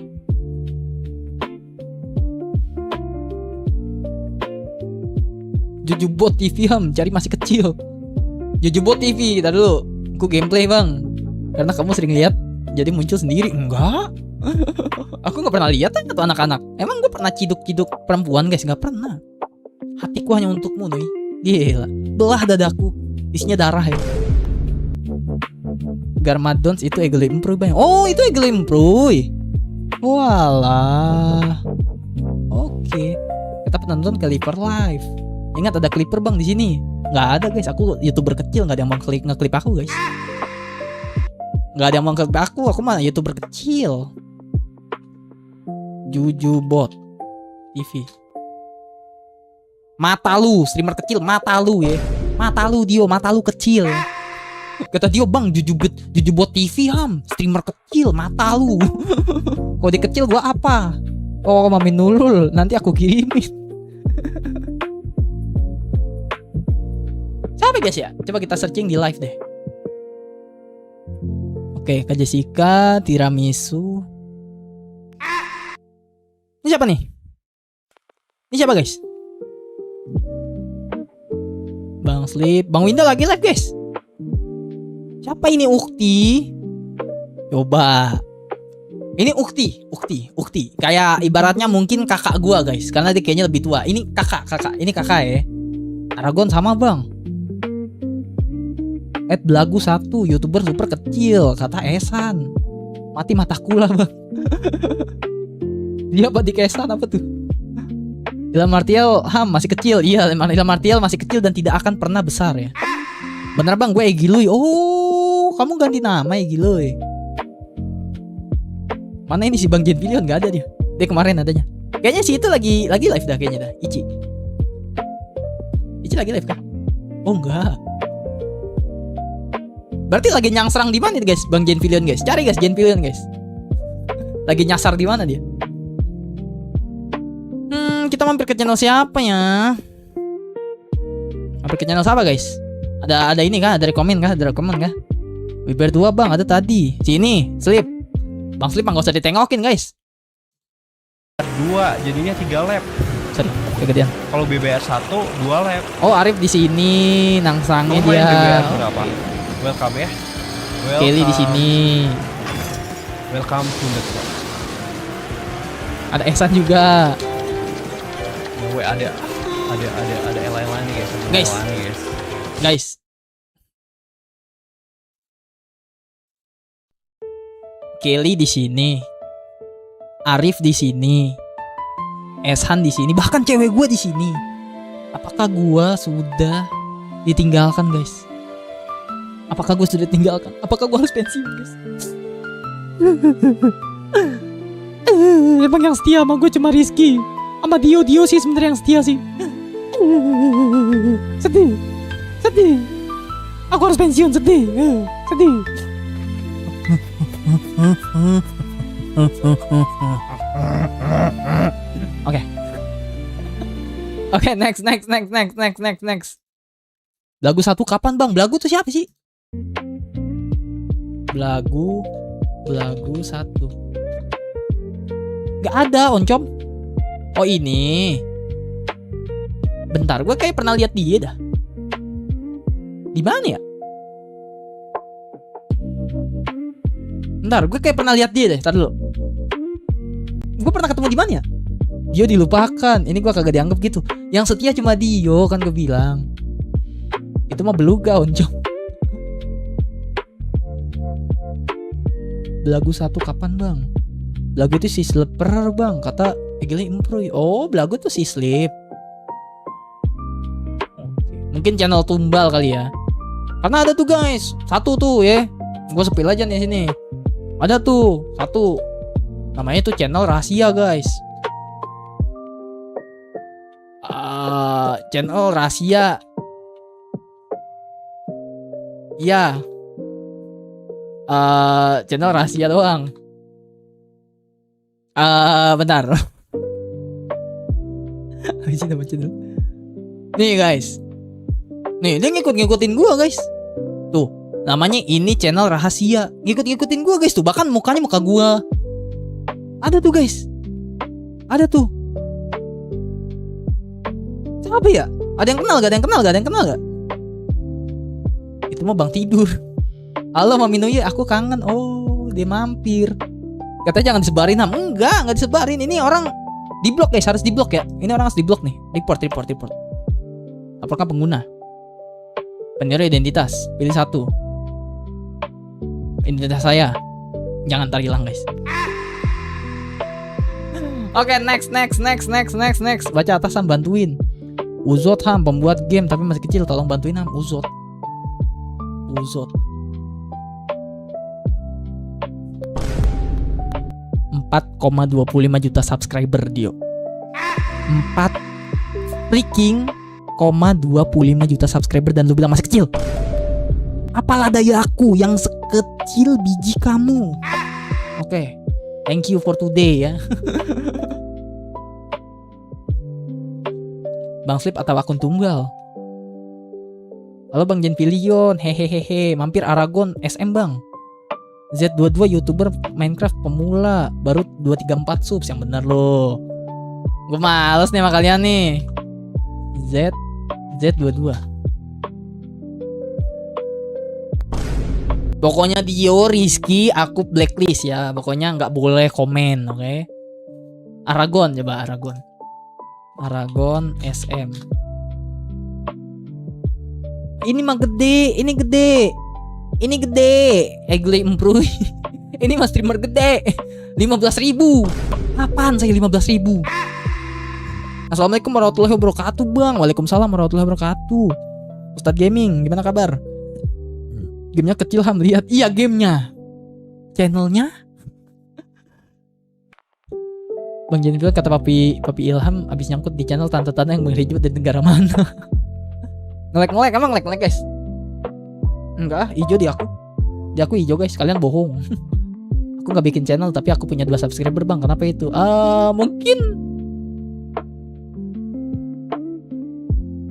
Jujubot TV Ham, cari masih kecil. Jujubot TV, tar dulu. Aku gameplay bang. Karena kamu sering lihat, jadi muncul sendiri. Enggak. Aku nggak pernah lihat atau anak-anak. Emang gue pernah ciduk-ciduk perempuan guys? Nggak pernah. Hatiku hanya untukmu nih. Gila, belah dadaku. Isinya darah ya. Garmadons itu Eagle Improve bang. Oh itu Eagle Improve. Walah. Oke. Kita penonton Clipper Live. Ingat ada Clipper bang di sini. Nggak ada guys. Aku YouTuber kecil, nggak ada yang mau nge-clip aku guys. Nggak ada yang mau nge-clip aku. Aku mah YouTuber kecil. Jujubot TV. Mata lu, streamer kecil, mata lu ya. Mata lu Dio, mata lu kecil ya. Kata Dio bang, Jujubot TV Ham, streamer kecil, mata lu. Kode kecil gua apa? Oh Mami Nurul, nanti aku kirimin. Siapa guys ya? Coba kita searching di live deh. Oke, Kak Jessica, Tiramisu. Ini siapa nih? Ini siapa guys? Bang Slip, Bang Winda lagi live guys. Siapa ini Ukti? Coba. Ini Ukti. Kayak ibaratnya mungkin kakak gua guys, karena dia kayaknya lebih tua. Ini kakak. Ini kakak ya. Aragon sama bang. Belagu 1, YouTuber super kecil, kata Esan. Mati mataku lah bang. Dia apa di Kesan apa tuh? Ilham Martial Ham masih kecil. Iya, Ilham Martial masih kecil dan tidak akan pernah besar ya. Bener bang, gue Egiluy. Oh, kamu ganti nama Egiluy. Mana ini si Bang Genvilion? Gak ada dia. Dia kemarin adanya. Kayaknya si itu lagi live dah kayaknya dah. Ichi lagi live kah? Oh enggak. Berarti lagi nyangsrang di mana guys? Bang Genvilion guys. Cari guys Genvilion guys. Lagi nyasar di mana dia? Kita mampir ke channel siapa ya? Mampir ke channel siapa guys? Ada ini kah? Ada rekomen kah? Ada rekomen kah? Wiber 2 bang, ada tadi. Sini, Slip. Bang Slip nggak usah ditengokin guys. 2 jadinya 3 lap. Sorry, kegedean. Kalau BBR 1 2 lap. Oh, Arif di sini, nangsangnya dia. BBR berapa? Welcome ya. Kelly di sini. Welcome to the club. Ada Ehsan juga. Ada lain-lain nih guys. Guys. Kelly di sini. Arif di sini. Eshan di sini, bahkan cewek gue di sini. Apakah gue sudah ditinggalkan, guys? Apakah gue sudah ditinggalkan? Apakah gue harus pensiun, guys? Emang yang setia sama gue cuma Rizky. Sama Dio sih sebenarnya yang setia sih. Sedih. Aku harus pensiun, sedih. Oke, next. Belagu 1 kapan bang? Belagu tuh siapa sih? Belagu 1. Gak ada Oncom. Oh ini. Bentar, gue kayak pernah lihat dia dah. Di mana ya? Bentar, gue kayak pernah lihat dia deh. Tar dulu. Gue pernah ketemu di mana ya? Dio dilupakan. Ini gue kagak dianggap gitu. Yang setia cuma Dio, kan gue bilang. Itu mah beluga Oncom. Belagu 1 kapan bang? Belagu itu si Slipper bang, kata Egile Improve. Oh, Belagu tuh si Slip. Mungkin channel tumbal kali ya. Karena ada tuh guys, 1 tuh ya. Gue sepil aja nih sini. Ada tuh 1. Namanya tuh channel rahasia guys. Channel rahasia. Iya. Channel rahasia doang. Bentar. Habisin baca dulu. Nih guys. Nih dia ngikutin gua guys. Tuh, namanya ini channel rahasia. Ngikutin gua guys tuh, bahkan mukanya muka gua. Ada tuh guys. Ada tuh. Siapa ya? Ada yang kenal gak? Ada yang kenal gak? Itu mah Bang tidur. Halo Mami Nuye, aku kangen. Oh, dia mampir. Katanya jangan disebarin Ham. Enggak disebarin. Ini orang di blok guys, harus di blok ya. Ini orang harus di blok nih. Report. Apakah pengguna? Penjara identitas, pilih satu. Identitas saya. Jangan ntar hilang guys. Oke, next. Baca atasan, bantuin. Uzot Ham, pembuat game tapi masih kecil, tolong bantuin Ham. Uzot. 4,25 juta subscriber Dio. 4,25 juta subscriber dan lu bilang masih kecil. Apalah daya aku yang sekecil biji kamu. Oke. Thank you for today ya. Bang Slip atau akun tunggal? Halo Bang Jenpilion, hehehehe, mampir Aragon SM Bang. Z22 YouTuber Minecraft pemula, baru 234 subs, yang bener lo. Gue males nih sama kalian nih. Z22. Pokoknya Dio, Rizky, aku blacklist ya. Pokoknya nggak boleh komen, oke? Aragon, coba Aragon SM. Ini mah gede, ini gede. Egle improve. Ini mah streamer gede. 15.000. Apaan saya 15.000? Assalamualaikum warahmatullahi wabarakatuh Bang. Waalaikumsalam warahmatullahi wabarakatuh. Ustadz Gaming, gimana kabar? Gamenya kecil Ham, lihat. Iya gamenya. Channelnya Bang Jennifer kata Papi Ilham abis nyangkut di channel tante-tante yang menghijau dari negara mana. Ngelek emang ngelek guys. Enggak, hijau di aku. Di aku hijau guys, kalian bohong. Aku gak bikin channel tapi aku punya 2 subscriber Bang. Kenapa itu?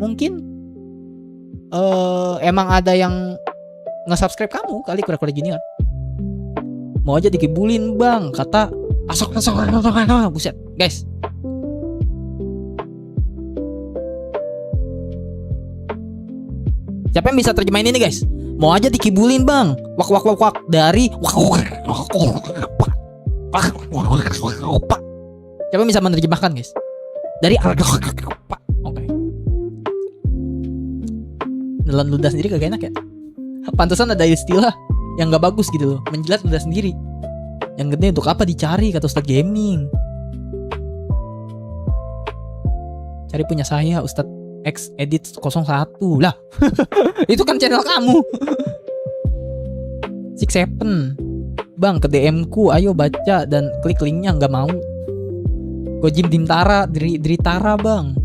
Mungkin emang ada yang nge-subscribe kamu kali, kura-kura gini kan. Mau aja dikibulin Bang, kata asok buset guys. Siapa yang bisa terjemahin ini guys? Mau aja dikibulin Bang, wak dari siapa yang bisa menerjemahkan guys? Dari oke. Nelan ludah sendiri kagak enak ya. Pantesan ada istilah yang gak bagus gitu loh, menjilat ludah sendiri. Yang gede untuk apa dicari, kata Ustadz Gaming. Cari punya saya, Ustadz X Edit 01 lah. Itu kan channel kamu. 67 Bang, ke DM ku, ayo baca dan klik linknya, nggak mau. Kojim Dintara, Dritara Bang.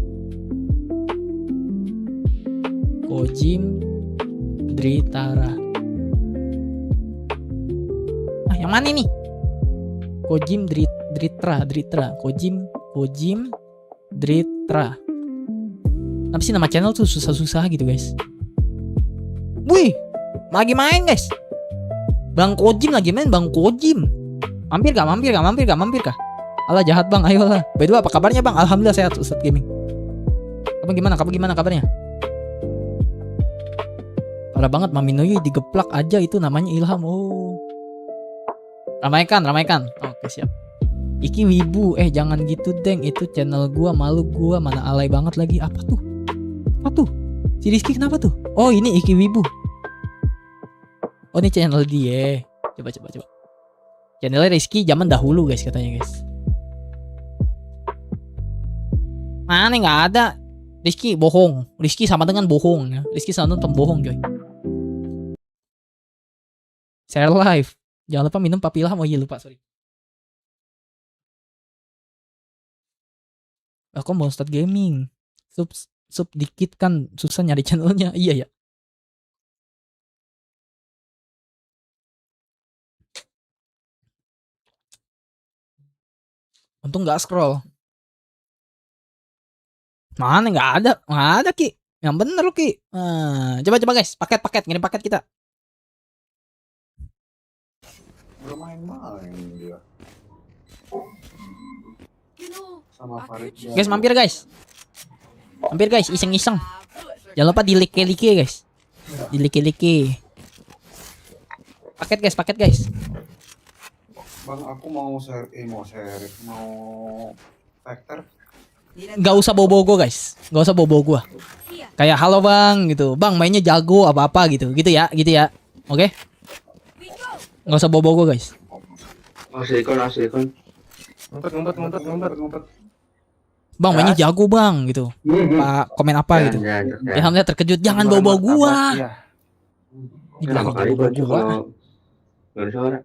Kojim Dritara. Yang mana nih? Kojim Dritra. Kojim Dritra. Apa sih nama channel tuh susah-susah gitu guys. Wih, lagi main guys. Bang Kojim lagi main, Bang Kojim. Mampir kah? Alah jahat Bang, ayolah. By the way, apa kabarnya Bang? Alhamdulillah sehat Ustadz Gaming. Gimana kabarnya? Parah banget Mami Nuyi digeplak aja, itu namanya Ilham. Oh. Ramaikan. Oke, siap. Iki wibu, jangan gitu Deng, itu channel gua, malu gua, mana alay banget lagi. Apa tuh? Si Rizky kenapa tuh? Oh, ini Iki wibu. Oh, ini channel dia. Coba. Channelnya Rizky zaman dahulu guys, katanya guys. Mana nggak ada. Rizky bohong. Rizky sama dengan bohong ya. Rizky sama dengan pembohong coy. Share live. Jangan lupa minum Papi Ilham. Oh iya lupa, sorry. Aku mau Ustadz Gaming. Sub dikit kan susah nyari channelnya. Iya ya. Untung nggak scroll. Mana nggak ada, Ki. Yang bener lu Ki. Coba guys, paket ngirim paket kita. Bermain-main dia. Sama Farid. Guys, mampir guys. Mampir guys, iseng-iseng. Jangan lupa di like guys. Di like. Paket guys. Bang, aku mau Vector. Gak usah bawa gua guys. Gak usah bawa gua. Kayak halo bang gitu. Bang mainnya jago apa gitu. Gitu ya. Oke? Gak usah bawa gua guys. Silikon. Ngumpet. Bang mainnya jago bang gitu. Pak komen apa gitu. Alhamdulillah terkejut. Jangan bawa gua. Ini Kenapa kali bawa gua gua. nggak ada suara?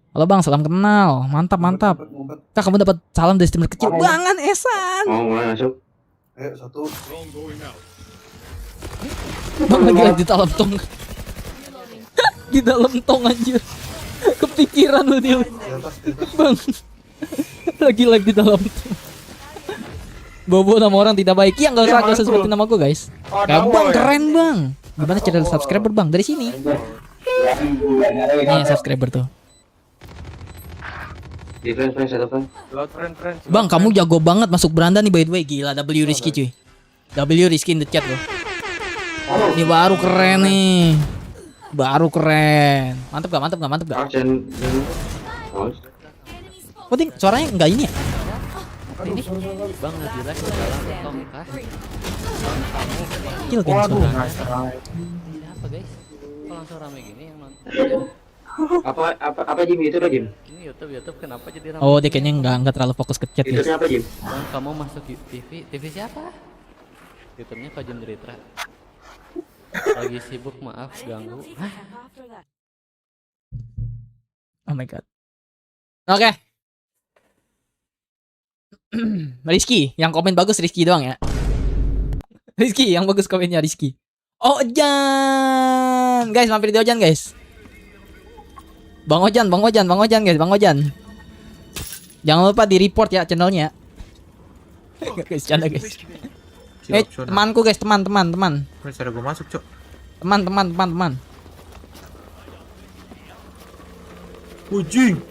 Halo bang, salam kenal. Mantap. Ngumpet. Kak, kamu dapat salam dari streamer kecil. Bangan Esan. Mau mulai masuk? Ayo, satu. Bang lagi live di dalam tong. Di dalam tong anjir. Kepikiran lu dia. Di atas. Bang. Lagi live di dalam tong. Bobo nama orang tidak baik. Ya enggak usah sebutin nama gue guys. Kayak bang keren bang. Gimana cara subscriber bang? Dari sini. Nih subscriber tuh. Di friends satu friend. Bang kamu jago banget masuk beranda nih by the way. Gila W Rizky cuy. W Rizky in the chat loh. Ini baru keren nih. Mantep gak? Oh ting, suaranya enggak ini ya? Ini bang lagi live dalam tong kah? Kill kan suara. Apa guys? Kok langsung rame gini yang nonton? Apa Jim itu Jim? Ini YouTube kenapa jadi rame? Oh dia kayaknya nggak terlalu fokus ke chat guys. Itu apa Jim? Bang kamu masuk TV siapa? YouTube-nya Kak Jim Deritra. Lagi sibuk maaf ganggu. Hah? Oh my god. Oke. Rizky, yang komen bagus Rizky doang ya. Rizky, yang bagus komennya Rizky. Ojan, guys mampir di Ojan guys. Bang Ojan guys. Jangan lupa di report ya channelnya. Guys, canda guys. Temanku guys, teman. Cara gue masuk, Cok. Teman. Ujing.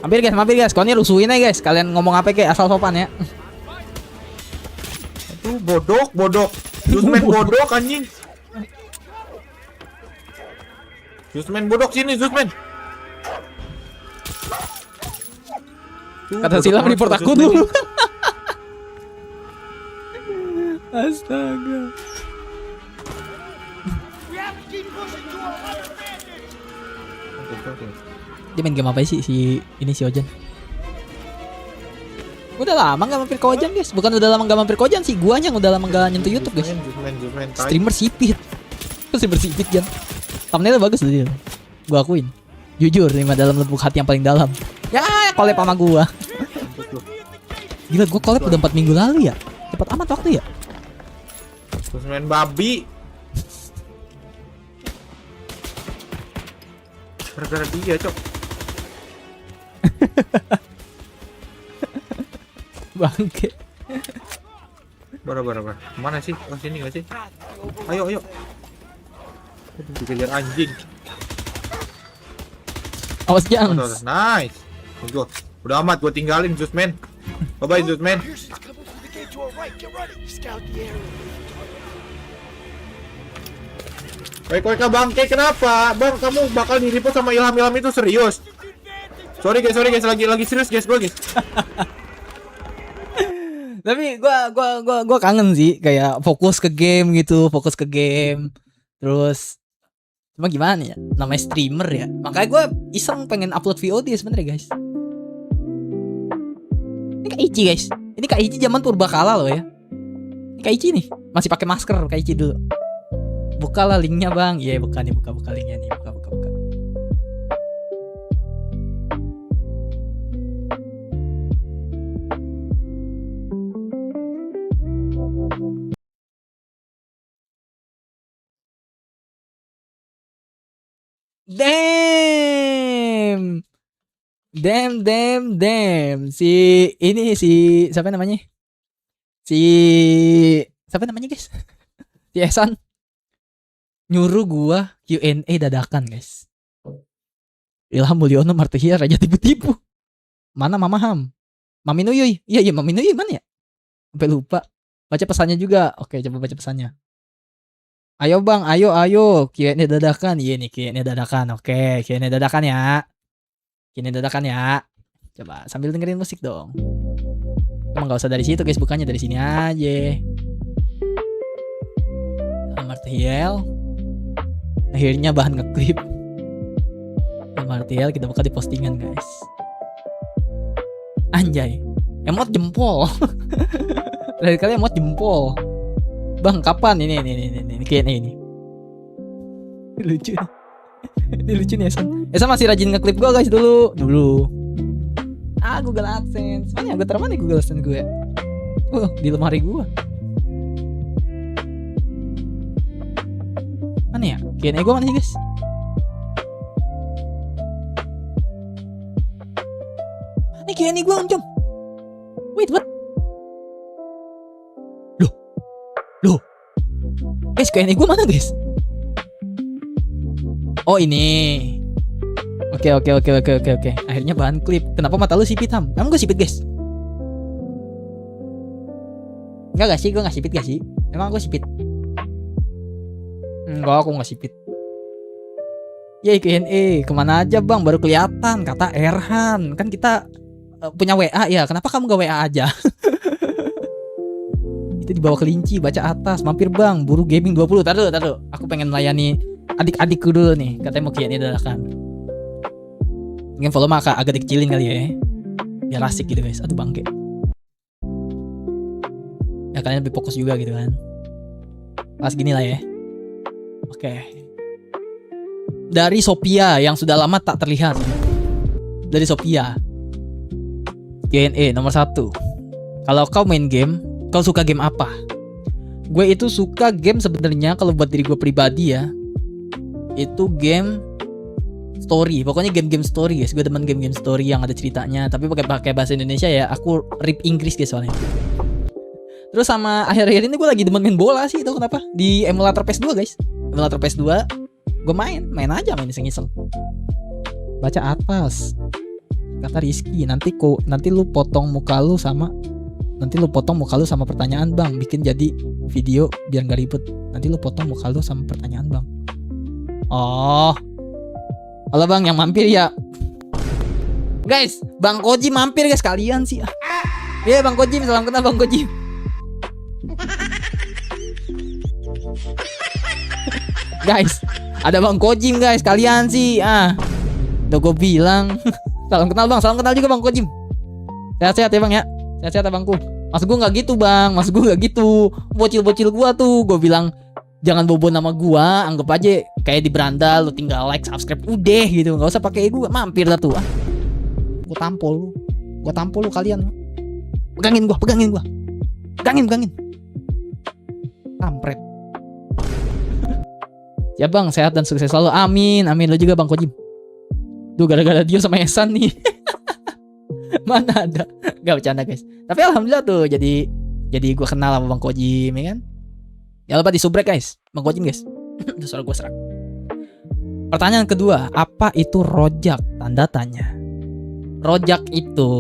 Mampir guys. Kau ini rusuhin aja guys. Kalian ngomong apa kayak asal sopan ya. Itu bodok. Jusman bodok anjing. Jusman bodok sini, Jusman. Kata silam report aku dulu. Astaga. Dia main game apa sih si Ojan? Udah lama gak mampir ke Ojan guys. Bukan udah lama gak mampir ke Ojan sih, guanya yang udah lama gak nyentuh YouTube guys. Streamer sipit. Streamer sipit Jan. Thumbnailnya bagus tuh dia. Gua akuin. Jujur, lima dalam lubuk hati yang paling dalam. Ya, collab sama gua. Gila, gua collab udah 4 minggu lalu ya. Cepat amat waktu ya. Terus main babi. Gara-gara dia, Cok. Bangke. Bara. Mana sih? Oh, sini gak sih? Ayo. Dikejar anjing. Awas Jang. Nice. Udah amat gua tinggalin Jusman. Bye Jusman. Baik bangke kenapa? Bang kamu bakal di-report sama Ilham itu serius. Sorry guys, lagi serius guys, guys. Tapi gua kangen sih kayak fokus ke game. Terus cuma gimana ya? Namanya streamer ya. Makanya gua iseng pengen upload VOD sebenarnya guys. Ini Kak Ichi guys. Ini Kak Ichi zaman purbakala loh ya. Ini Kak Ichi nih, masih pakai masker Kak Ichi dulu. Buka lah linknya bang. Iya buka linknya nih. Buka. Damn. Si siapa namanya? Si siapa namanya guys? Si Ehsan nyuruh gua Q&A dadakan guys. Ilham Mulyono Martihia Raja tipu-tipu. Mana Mama Ham? Mami Nuyuy. Iya Mami Nuyuy mana ya? Sampai lupa. Baca pesannya juga. Oke, coba baca pesannya. Ayo bang, ayo Q&A dadakan. Iya nih Q&A dadakan. Oke, Q&A dadakan ya. Q&A dadakan ya. Coba sambil dengerin musik dong. Emang gak usah dari situ guys, bukannya dari sini aja. Martial. Akhirnya bahan ngeklip. Martial kita buka di postingan guys. Anjay, emot jempol. Dari kali emot jempol. Bang, kapan ini Q&A ini? Lucu. Ini lucu nih Esan. Esan masih rajin ngeklip gua guys dulu. Google AdSense. Mana gue taruh mana Google AdSense gue? Di lemari gue. Mana ya? Q&A gue mana sih guys? Ini Q&A gue Om. Wait, what? Loh. Guys, Q&A gue mana guys? Oh ini. Oke. Akhirnya bahan klip. Kenapa mata lu sipit Ham? Emang gue sipit guys? Enggak sih, gue gak sipit gak sih? Emang gue sipit? Enggak, aku gak sipit. Yeay Q&A, kemana aja bang? Baru kelihatan, kata Erhan. Kan kita punya WA ya, kenapa kamu gak WA aja? Itu di bawah kelinci, baca atas. Mampir bang, buru gaming 20. Taruh. Aku pengen melayani adik-adikku dulu nih. Katanya mau Q&A dadakan. Mungkin follow mah agak dikecilin kali ya. Biar asik gitu guys. Aduh bangke. Ya kalian lebih fokus juga gitu kan. Pas gini lah ya. Oke. Dari Sophia yang sudah lama tak terlihat. Dari Sophia. Q&A nomor 1. Kalau kau main game, kau suka game apa? Gue itu suka game sebenarnya kalau buat diri gue pribadi ya. Itu game story, pokoknya game-game story guys. Gue demen game-game story yang ada ceritanya, tapi pakai bahasa Indonesia ya. Aku rip Inggris guys soalnya. Terus sama akhir-akhir ini gue lagi demen main bola sih, itu kenapa? Di emulator PS2 guys. Emulator PS2 gue main aja, main iseng-iseng. Baca atas. Kata Rizky, nanti lu potong muka lu sama pertanyaan bang. Bikin jadi video biar gak ribet. Nanti lu potong muka lu sama pertanyaan bang. Oh, halo bang yang mampir ya. Guys, Bang Koji mampir guys, kalian sih. Iya Bang Koji, salam kenal Bang Koji. Guys, ada Bang Koji guys, kalian sih. Udah gue bilang. Salam kenal bang, salam kenal juga Bang Koji. Sehat-sehat ya bang ya. Sehat-sehat ya bangku. Maksud gue gak gitu bang, maksud gue gak gitu. Bocil-bocil gue tuh, gue bilang jangan bobo nama gua, anggap aja kayak di beranda, lu tinggal like, subscribe, udah gitu, nggak usah pakai gua, mampir dah tuh. Gua tampol lu kalian. Pegangin gua. Pegangin. Kampret. Ya bang, sehat dan sukses selalu. Amin. Lu juga Bang Kojim. Tuh gara-gara dia sama Esan nih. Mana ada? Gak bercanda guys. Tapi alhamdulillah tuh jadi gua kenal sama Bang Kojim ya kan. Jangan lupa di subrek guys, Bang Kojim guys. Suara gue serak. Pertanyaan kedua, apa itu rojak? Tanda tanya. Rojak itu,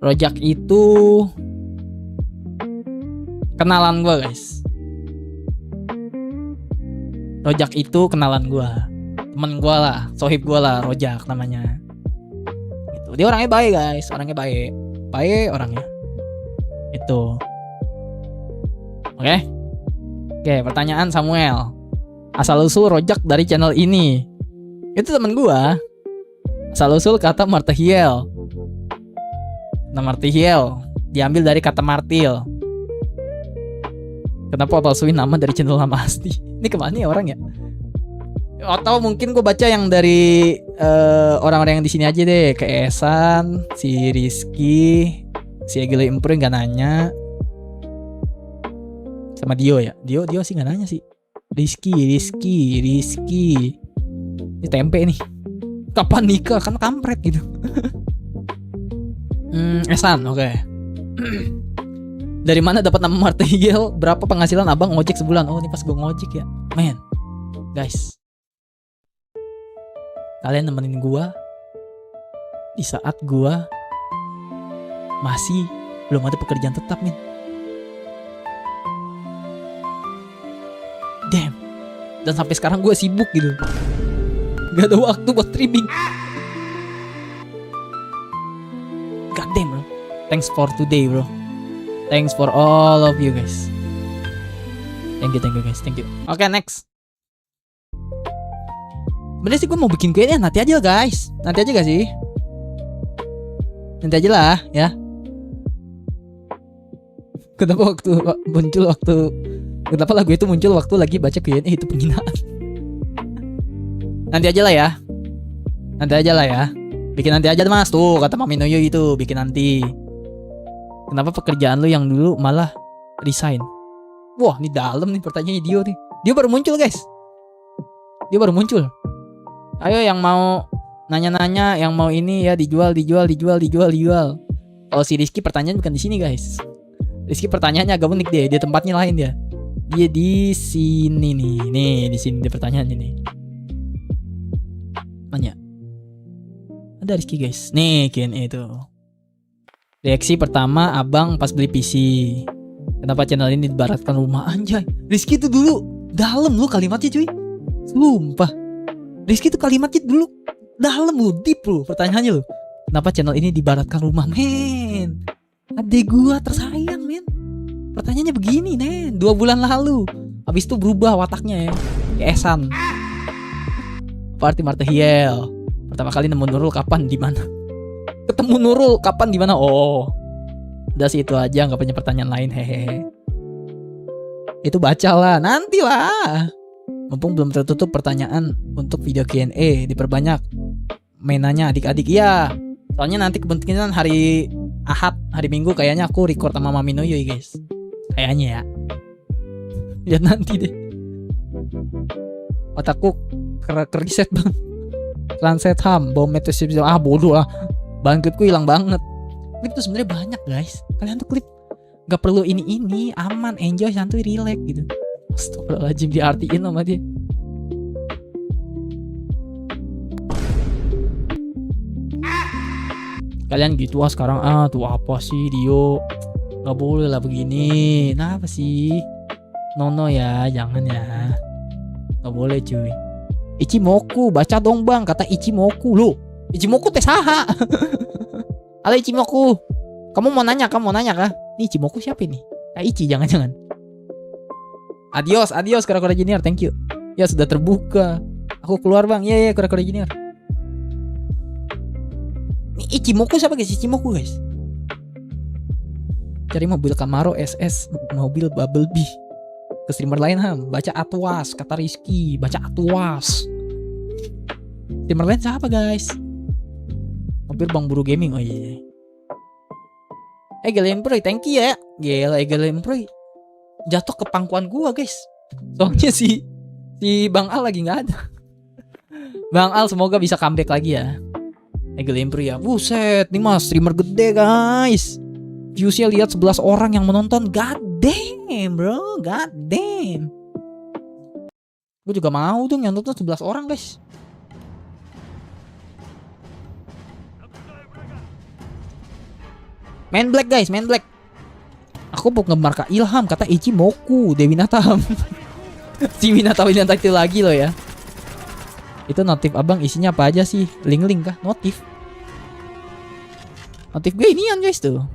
rojak itu kenalan gue guys. Rojak itu kenalan gue, temen gue lah, sohib gue lah, Rojak namanya. Dia orangnya baik guys, orangnya baik orangnya. Itu. Oke, pertanyaan Samuel. Asal usul rojak dari channel ini. Itu temen gua. Asal usul kata Martial. Nah Martial diambil dari kata Martil. Kenapa palsuin nama dari channel lama asli? Ini kemana ya orang ya? Atau mungkin gue baca yang dari orang-orang yang di sini aja deh, kayak Esan, si Rizky, si Egile Impro nggak nanya, sama Dio ya. Dio sih nggak nanya sih. Rizky. Ini tempe nih. Kapan nikah? Kan kampret gitu. Esan, oke. Dari mana dapat nama Martingale? Berapa penghasilan abang ngojek sebulan? Oh, ini pas gue ngojek ya. Men, guys, kalian nemenin gue di saat gue masih belum ada pekerjaan tetap, men. Damn. Dan sampai sekarang gue sibuk gitu. Gak ada waktu buat streaming. God damn, bro. Thanks for today, bro. Thanks for all of you guys. Thank you guys, thank you. Oke, next. Bener sih gue mau bikin Q&A, nanti aja guys. Nanti aja gak sih? Nanti aja lah ya. Kenapa lagu itu muncul waktu lagi baca Q&A, itu penghinaan. Nanti aja lah ya. Nanti aja lah ya. Bikin nanti aja mas, tuh kata Mami Noyo itu, bikin nanti. Kenapa pekerjaan lu yang dulu malah resign? Wah, ini dalam nih pertanyaannya Dio nih. Dia baru muncul guys. Dia baru muncul. Ayo yang mau nanya-nanya, yang mau ini ya dijual. Kalau si Rizky pertanyaan bukan di sini guys. Rizky pertanyaannya agak unik deh, dia tempatnya lain dia. Dia di sini nih. Nih, di sini dia pertanyaannya nih. Nanya. Ada Rizky guys. Nih, Q&A itu. Reaksi pertama abang pas beli PC. Kenapa channel ini dibaratkan rumah? Anjay, Rizky itu dulu dalam lu kalimatnya cuy. Sumpah, Rizky itu kalimatnya dulu dalam lu, deep lu pertanyaannya lu. Kenapa channel ini dibaratkan rumah? Men, adek gua tersayang men. Pertanyaannya begini men, 2 bulan lalu. Habis itu berubah wataknya ya, kayak Esan. Party Martingale. Pertama kali nemu Nurul kapan, di mana? Ketemu Nurul kapan, di mana? Oh, udah sih itu aja, nggak punya pertanyaan lain, hehehe. Itu bacalah, nanti lah. Mumpung belum tertutup pertanyaan untuk video Q&A, diperbanyak mainannya adik-adik. Iya, soalnya nanti kemungkinan hari Ahad, hari Minggu kayaknya aku record sama Mami Noyo guys. Kayaknya ya. Lihat nanti deh. Otakku keriset bang. Transit ham, bom meteorit, bodoh lah. Bahan klipku hilang banget. Klip tuh sebenarnya banyak guys. Kalian tuh klip gak perlu ini, aman, enjoy, santuy, relax gitu. Astagfirullahaladzim, diartiin sama dia. Kalian gitu sekarang, tuh apa sih Dio? Gak boleh lah begini. Nah apa sih? Nono ya, jangan ya. Gak boleh cuy. Ichimoku, baca dong bang, kata Ichimoku. Loh, Ichimoku teh saha? Halo Ichimoku, kamu mau nanya kah? Nih Ichimoku siapa nih? Ichi jangan-jangan. Adios kura-kura junior, thank you. Ya sudah terbuka. Aku keluar bang. Iya kura-kura junior. Nih Ichimoku siapa guys? Ichimoku guys. Cari mobil Camaro SS, mobil Bumblebee. Ke streamer lain ham, baca Atwas, kata Rizky, baca Atwas. Streamer lain siapa guys? Mobil Bang Buru Gaming, oh iya. Egel Emproy, thank you ya. Gila Egel Emproy jatuh ke pangkuan gua guys. Soalnya si Bang Al lagi nggak ada. Bang Al semoga bisa comeback lagi ya. Egel Emproy ya. Buset, nih mas streamer gede guys. Viewsnya lihat 11 orang yang menonton. God damn bro, god damn. Gue juga mau dong yang nonton 11 orang guys. Main black guys, main black. Aku penggemar Kak Ilham, kata Ichimoku, Dewi Natam. Si Winata itu lagi loh ya. Itu notif abang isinya apa aja sih? Link kah? Notif gue inian guys tuh.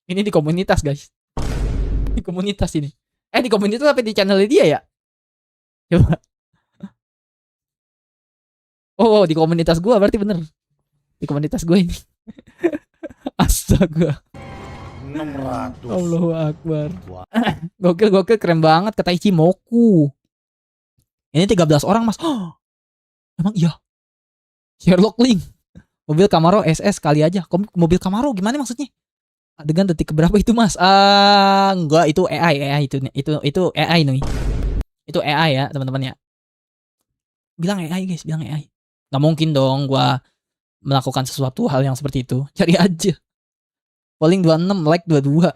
Ini di komunitas guys. Di komunitas ini. Di komunitas apa di channel dia ya? Coba. Oh, di komunitas gua berarti bener. Di komunitas gue ini. Astaga. 600. Allahu Akbar. Gokil keren banget kata Ichimoku. Ini 13 orang mas. Emang iya. Sherlock Link. Mobil Camaro SS kali aja. Mobil Camaro gimana maksudnya? Adegan detik keberapa itu Mas? Enggak, itu AI itu AI nih. Itu AI ya, teman-teman ya. Bilang AI guys, bilang AI. Gak mungkin dong gua melakukan sesuatu hal yang seperti itu. Cari aja. Polling 26, like 22.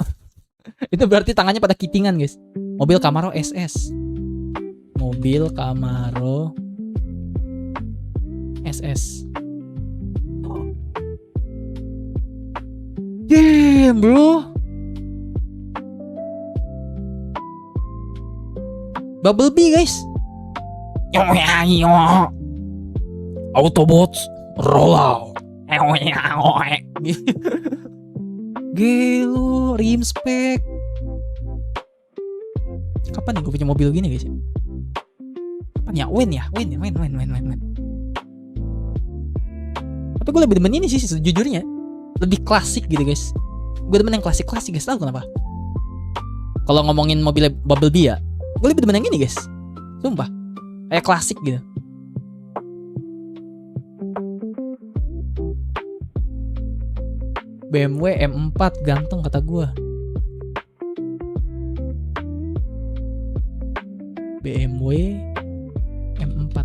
Itu berarti tangannya pada kitingan guys. Mobil Camaro SS. Mobil Camaro SS. Damn bro. Bumblebee guys. Autobots roll out. Gelo, rim spek. Kapan nih gue punya mobil gini guys? Kapan ya? Win. Tapi gue lebih demen ini sih sejujurnya. Lebih klasik gitu guys. Gue demen yang klasik-klasik guys. Tahu kenapa? Kalau ngomongin mobil Bumblebee ya, gue lebih demen yang ini guys. Sumpah. Kayak klasik gitu. BMW M4 ganteng kata gue. BMW M4.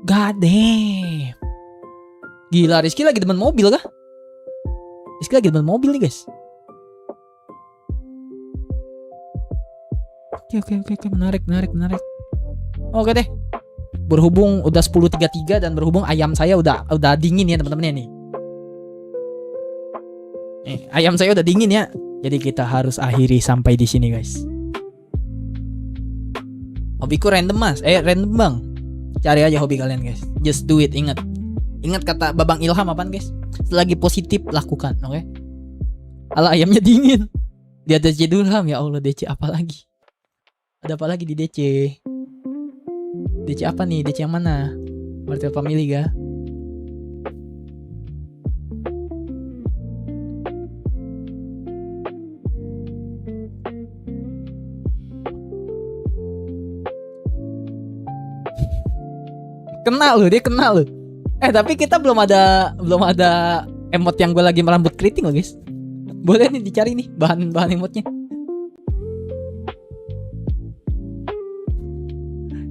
God damn. Gila, Rizky lagi demen mobil kah? Rizky lagi demen mobil nih guys. Oke, menarik. Oke deh. Berhubung udah 10.33 dan berhubung ayam saya udah dingin ya teman-teman nih. Ayam saya udah dingin ya. Jadi kita harus akhiri sampai di sini guys. Hobiku random Mas. Random Bang. Cari aja hobi kalian guys. Just do it, ingat kata Babang Ilham apaan guys? Selagi positif lakukan, oke? Alah ayamnya dingin. Dia DC dulu Ham, ya Allah DC apa lagi? Ada apa lagi di DC? DC apa nih? DC yang mana? Martial Family ga? Dia kenal loh. Tapi kita belum ada emot yang gue lagi merambut keriting loh guys. Boleh nih dicari nih bahan emotnya.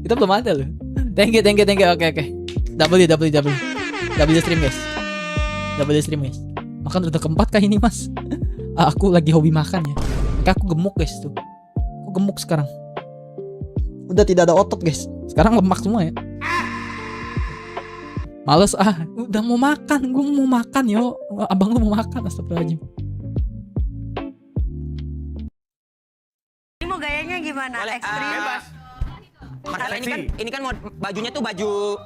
Kita belum ada loh. Thank you. Oke. W stream guys. Makan udah keempat kah ini Mas? Aku lagi hobi makan ya. Kayak aku gemuk guys tuh. Aku gemuk sekarang. Udah tidak ada otot guys. Sekarang lemak semua ya. Males udah mau makan, gue mau makan yo. Abang lu mau makan, astagfirullahaladzim. Ini mau gayanya gimana? Ekstrim? Bebas. Masalah ini kan bajunya tuh baju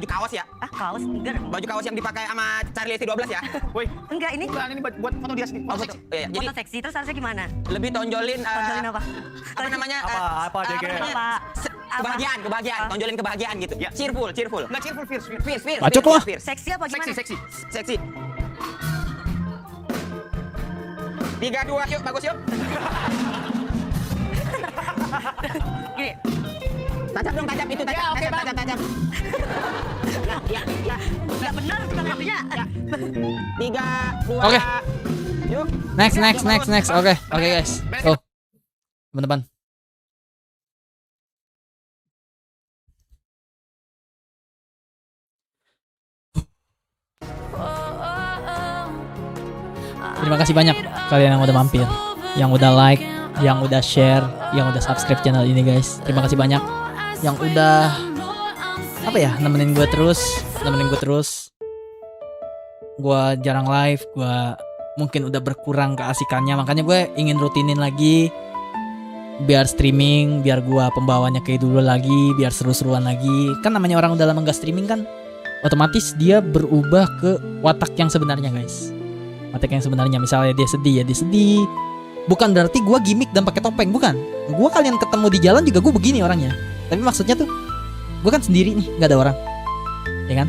kaos ya? Kaos? Enggak. Baju kaos yang dipakai sama Charlie ST12 ya? Woi. Enggak, ini buat foto dia sendiri. Foto seksi, terus harusnya gimana? Lebih tonjolin apa? Apa namanya? Apa Kebahagiaan, tonjolin kebahagiaan gitu. Ya. Cheerful. Enggak cheerful, fierce. Bacot lah. Seksi apa gimana? Seksi. 3-2 yuk, bagus yuk. Gini. Tajam dong, itu tajam. Ya, oke, tajam. Ya benar sebenarnya. 3, 2. Oke. Yuk. Next. Oke guys. Teman-teman. Terima kasih banyak kalian yang udah mampir, yang udah like, yang udah share, yang udah subscribe channel ini guys. Terima kasih banyak yang udah nemenin gue terus. Gue jarang live, gue mungkin udah berkurang keasikannya, makanya gue ingin rutinin lagi biar streaming, biar gue pembawanya kayak dulu lagi, biar seru-seruan lagi. Kan namanya orang udah lama gak streaming kan, otomatis dia berubah ke watak yang sebenarnya guys. Watak yang sebenarnya, misalnya dia sedih. Bukan berarti gue gimmick dan pakai topeng, bukan. Gue kalian ketemu di jalan juga gue begini orangnya. Tapi maksudnya tuh, gue kan sendiri nih, gak ada orang, ya kan?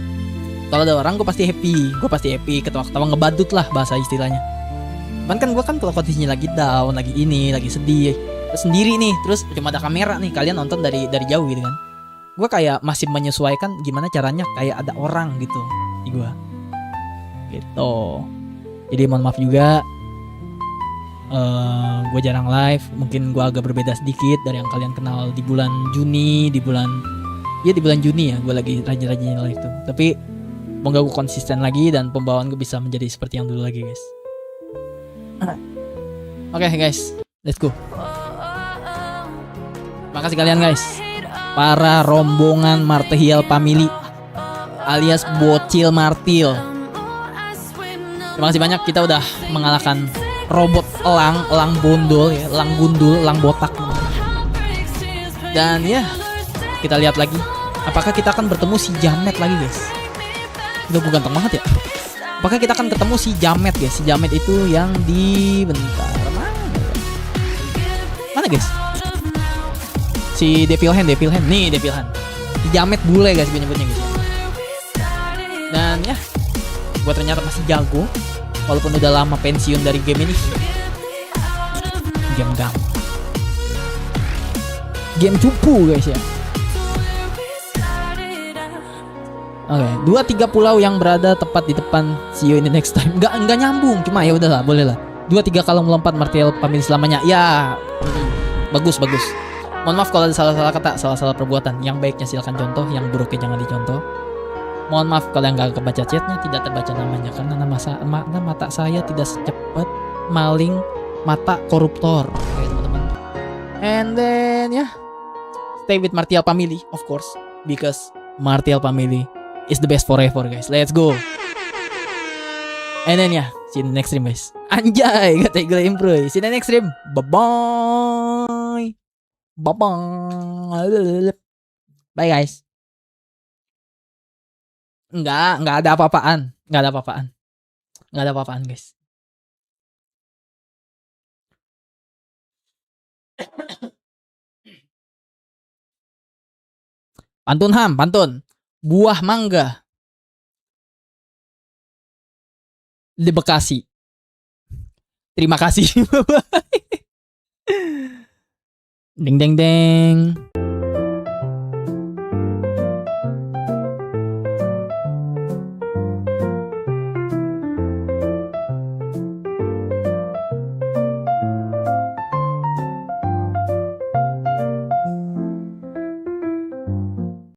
Kalau ada orang gue pasti happy, ketawa-ketawa ngebadut lah bahasa istilahnya. Kan gue kan kalau kondisinya lagi down, lagi sedih, terus sendiri nih, terus cuma ada kamera nih, kalian nonton dari jauh gitu kan. gue kayak masih menyesuaikan gimana caranya kayak ada orang gitu di gue gitu. Jadi mohon maaf juga, gue jarang live, mungkin gue agak berbeda sedikit dari yang kalian kenal di bulan Juni, di bulan Juni ya gue lagi rajin-rajin live tuh. Tapi semoga gue konsisten lagi dan pembawaan gue bisa menjadi seperti yang dulu lagi guys. Oke guys, let's go. Makasih kalian guys, para rombongan Martial Family alias bocil Martil. Terima kasih banyak, kita udah mengalahkan robot elang bondol ya, elang gundul, elang botak. Dan ya, kita lihat lagi, apakah kita akan bertemu si Jamet lagi guys? Udah gue ganteng banget ya. Apakah kita akan ketemu si Jamet guys? Si Jamet itu yang di bentar mana guys? Si Devil Hand nih Devil Hand. Si Jamet bule guys gue nyebutnya guys. Dan ya, gue ternyata masih jago walaupun udah lama pensiun dari game ini. Game cupu guys ya. Oke, 2-3 pulau yang berada tepat di depan. See you in the next time. Enggak nyambung, cuma ya udahlah, boleh lah. 2-3 kalau melompat Martial Family selamanya. Ya, bagus. Mohon maaf kalau ada salah-salah kata, salah-salah perbuatan. Yang baiknya silakan contoh, yang buruknya jangan dicontoh. Mohon maaf kalau yang nggak kebaca chatnya, tidak terbaca namanya karena nama mata saya tidak secepat maling mata koruptor. Oke teman-teman. And then ya, stay with Martial Family of course, because Martial Family is the best forever guys. Let's go. And then ya, see you in the next stream guys. Anjay, kata Eagle Improve. See you in the next stream. Bye bye. Bye guys. Enggak ada apa-apaan. Enggak ada apa-apaan guys. Pantun. Buah mangga di Bekasi. Terima kasih. Deng deng deng.